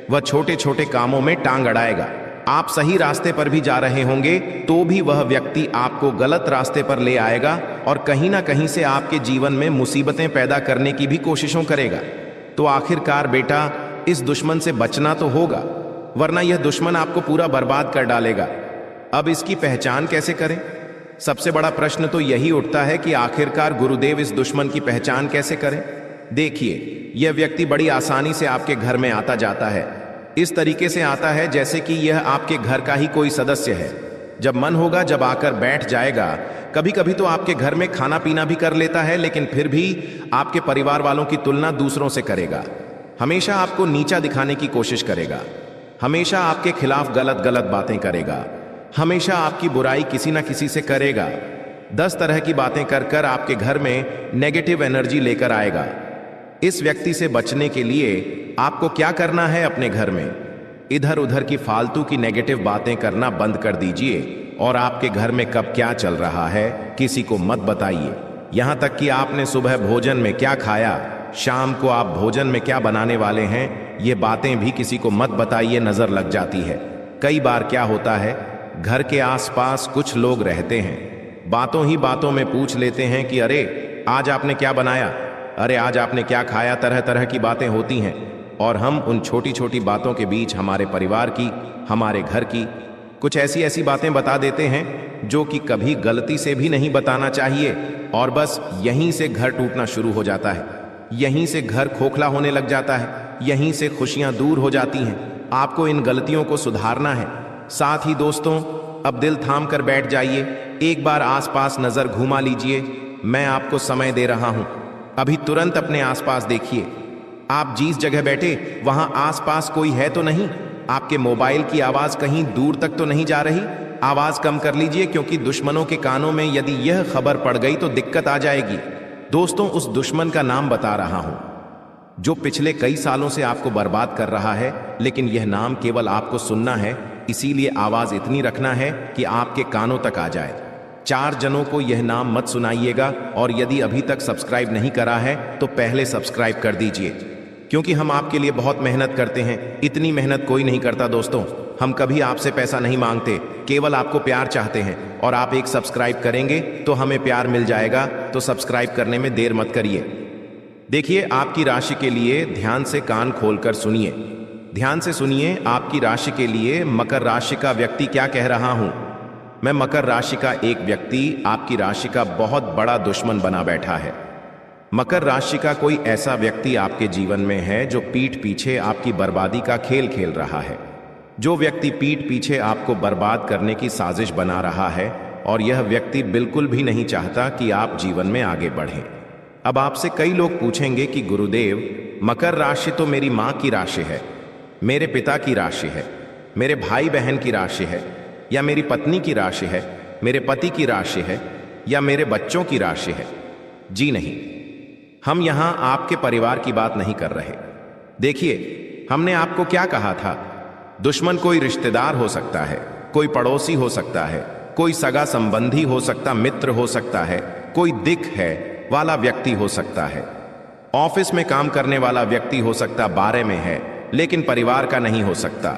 वह छोटे छोटे कामों में टांग अड़ाएगा। आप सही रास्ते पर भी जा रहे होंगे तो भी वह व्यक्ति आपको गलत रास्ते पर ले आएगा, और कहीं ना कहीं से आपके जीवन में मुसीबतें पैदा करने की भी कोशिशों करेगा। तो आखिरकार बेटा, इस दुश्मन से बचना तो होगा, वरना यह दुश्मन आपको पूरा बर्बाद कर डालेगा। अब इसकी पहचान कैसे करें? सबसे बड़ा प्रश्न तो यही उठता है कि आखिरकार गुरुदेव, इस दुश्मन की पहचान कैसे करें? देखिए, यह व्यक्ति बड़ी आसानी से आपके घर में आता जाता है। इस तरीके से आता है जैसे कि यह आपके घर का ही कोई सदस्य है। जब मन होगा जब आकर बैठ जाएगा। कभी कभी तो आपके घर में खाना पीना भी कर लेता है, लेकिन फिर भी आपके परिवार वालों की तुलना दूसरों से करेगा। हमेशा आपको नीचा दिखाने की कोशिश करेगा। हमेशा आपके खिलाफ गलत गलत बातें करेगा। हमेशा आपकी बुराई किसी ना किसी से करेगा। 10 तरह की बातें कर कर आपके घर में नेगेटिव एनर्जी लेकर आएगा। इस व्यक्ति से बचने के लिए आपको क्या करना है? अपने घर में इधर उधर की फालतू की नेगेटिव बातें करना बंद कर दीजिए, और आपके घर में कब क्या चल रहा है किसी को मत बताइए। यहां तक कि आपने सुबह भोजन में क्या खाया, शाम को आप भोजन में क्या बनाने वाले हैं, ये बातें भी किसी को मत बताइए, नजर लग जाती है। कई बार क्या होता है, घर के आसपास कुछ लोग रहते हैं, बातों ही बातों में पूछ लेते हैं कि अरे आज आपने क्या बनाया, अरे आज आपने क्या खाया, तरह तरह की बातें होती हैं। और हम उन छोटी छोटी बातों के बीच हमारे परिवार की, हमारे घर की कुछ ऐसी ऐसी बातें बता देते हैं जो कि कभी गलती से भी नहीं बताना चाहिए, और बस यहीं से घर टूटना शुरू हो जाता है। यहीं से घर खोखला होने लग जाता है, यहीं से खुशियां दूर हो जाती हैं। आपको इन गलतियों को सुधारना है। साथ ही दोस्तों, अब दिल थाम कर बैठ जाइए, एक बार आसपास नजर घुमा लीजिए। मैं आपको समय दे रहा हूं, अभी तुरंत अपने आसपास देखिए। आप जिस जगह बैठे वहां आसपास कोई है तो नहीं? आपके मोबाइल की आवाज कहीं दूर तक तो नहीं जा रही? आवाज कम कर लीजिए, क्योंकि दुश्मनों के कानों में यदि यह खबर पड़ गई तो दिक्कत आ जाएगी। दोस्तों, उस दुश्मन का नाम बता रहा हूं जो पिछले कई सालों से आपको बर्बाद कर रहा है, लेकिन यह नाम केवल आपको सुनना है, इसीलिए आवाज इतनी रखना है कि आपके कानों तक आ जाए। 4 जनों को यह नाम मत सुनाइएगा, और यदि अभी तक सब्सक्राइब नहीं करा है तो पहले सब्सक्राइब कर दीजिए, क्योंकि हम आपके लिए बहुत मेहनत करते हैं। इतनी मेहनत कोई नहीं करता दोस्तों। हम कभी आपसे पैसा नहीं मांगते, केवल आपको प्यार चाहते हैं, और आप एक सब्सक्राइब करेंगे तो हमें प्यार मिल जाएगा। तो सब्सक्राइब करने में देर मत करिए। देखिए, आपकी राशि के लिए ध्यान से कान खोलकर सुनिए, ध्यान से सुनिए। आपकी राशि के लिए मकर राशि का व्यक्ति क्या कह रहा हूं। मैं मकर राशि का एक व्यक्ति आपकी राशि का बहुत बड़ा दुश्मन बना बैठा है। मकर राशि का कोई ऐसा व्यक्ति आपके जीवन में है जो पीठ पीछे आपकी बर्बादी का खेल खेल रहा है। जो व्यक्ति पीठ पीछे आपको बर्बाद करने की साजिश बना रहा है, और यह व्यक्ति बिल्कुल भी नहीं चाहता कि आप जीवन में आगे बढ़ें। अब आपसे कई लोग पूछेंगे कि गुरुदेव, मकर राशि तो मेरी माँ की राशि है, मेरे पिता की राशि है, मेरे भाई बहन की राशि है, या मेरी पत्नी की राशि है, मेरे पति की राशि है, या मेरे बच्चों की राशि है। जी नहीं, हम यहां आपके परिवार की बात नहीं कर रहे। देखिए, हमने आपको क्या कहा था, दुश्मन कोई रिश्तेदार हो सकता है, कोई पड़ोसी हो सकता है, कोई सगा संबंधी हो सकता, मित्र हो सकता है, कोई दिख है वाला व्यक्ति हो सकता है, ऑफिस में काम करने वाला व्यक्ति हो सकता, बारे में है, लेकिन परिवार का नहीं हो सकता।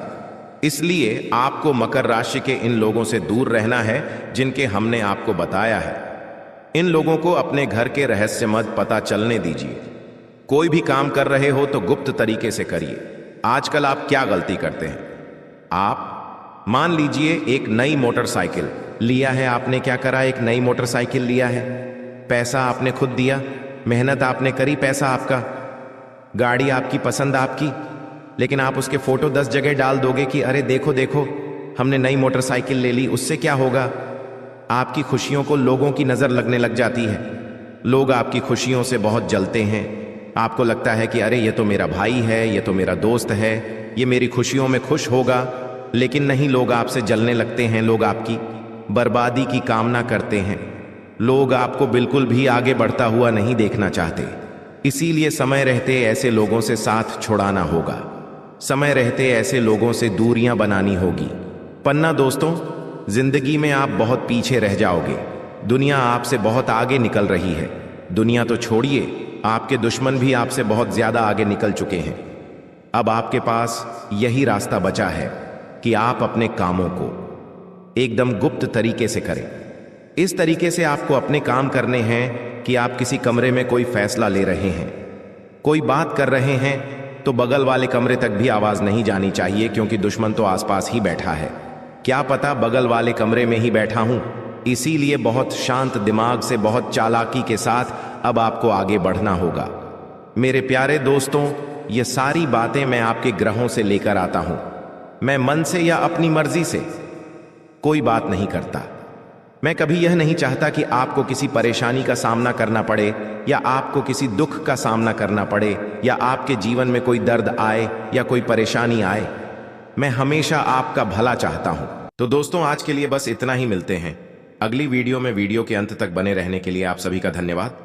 इसलिए आपको मकर राशि के इन लोगों से दूर रहना है जिनके हमने आपको बताया है। इन लोगों को अपने घर के रहस्य मत पता चलने दीजिए। कोई भी काम कर रहे हो तो गुप्त तरीके से करिए। आजकल आप क्या गलती करते हैं? आप मान लीजिए एक नई मोटरसाइकिल लिया है, आपने क्या करा, एक नई मोटरसाइकिल लिया है, पैसा आपने खुद दिया, मेहनत आपने करी, पैसा आपका, गाड़ी आपकी पसंद आपकी, लेकिन आप उसके फोटो 10 जगह डाल दोगे कि अरे देखो देखो हमने नई मोटरसाइकिल ले ली। उससे क्या होगा? आपकी खुशियों को लोगों की नजर लगने लग जाती है। लोग आपकी खुशियों से बहुत जलते हैं। आपको लगता है कि अरे ये तो मेरा भाई है, ये तो मेरा दोस्त है, ये मेरी खुशियों में खुश होगा। लेकिन नहीं, लोग आपसे जलने लगते हैं, लोग आपकी बर्बादी की कामना करते हैं। लोग आपको बिल्कुल भी आगे बढ़ता हुआ नहीं देखना चाहते। इसीलिए समय रहते ऐसे लोगों से साथ छुड़ाना होगा, समय रहते ऐसे लोगों से दूरियां बनानी होगी। पन्ना दोस्तों, जिंदगी में आप बहुत पीछे रह जाओगे। दुनिया आपसे बहुत आगे निकल रही है। दुनिया तो छोड़िए, आपके दुश्मन भी आपसे बहुत ज्यादा आगे निकल चुके हैं। अब आपके पास यही रास्ता बचा है कि आप अपने कामों को एकदम गुप्त तरीके से करें। इस तरीके से आपको अपने काम करने हैं कि आप किसी कमरे में कोई फैसला ले रहे हैं, कोई बात कर रहे हैं, तो बगल वाले कमरे तक भी आवाज नहीं जानी चाहिए, क्योंकि दुश्मन तो आसपास ही बैठा है। क्या पता बगल वाले कमरे में ही बैठा हूं। इसीलिए बहुत शांत दिमाग से, बहुत चालाकी के साथ अब आपको आगे बढ़ना होगा। मेरे प्यारे दोस्तों, ये सारी बातें मैं आपके ग्रहों से लेकर आता हूं। मैं मन से या अपनी मर्जी से कोई बात नहीं करता। मैं कभी यह नहीं चाहता कि आपको किसी परेशानी का सामना करना पड़े, या आपको किसी दुख का सामना करना पड़े, या आपके जीवन में कोई दर्द आए या कोई परेशानी आए। मैं हमेशा आपका भला चाहता हूं। तो दोस्तों, आज के लिए बस इतना ही। मिलते हैं अगली वीडियो में। वीडियो के अंत तक बने रहने के लिए आप सभी का धन्यवाद।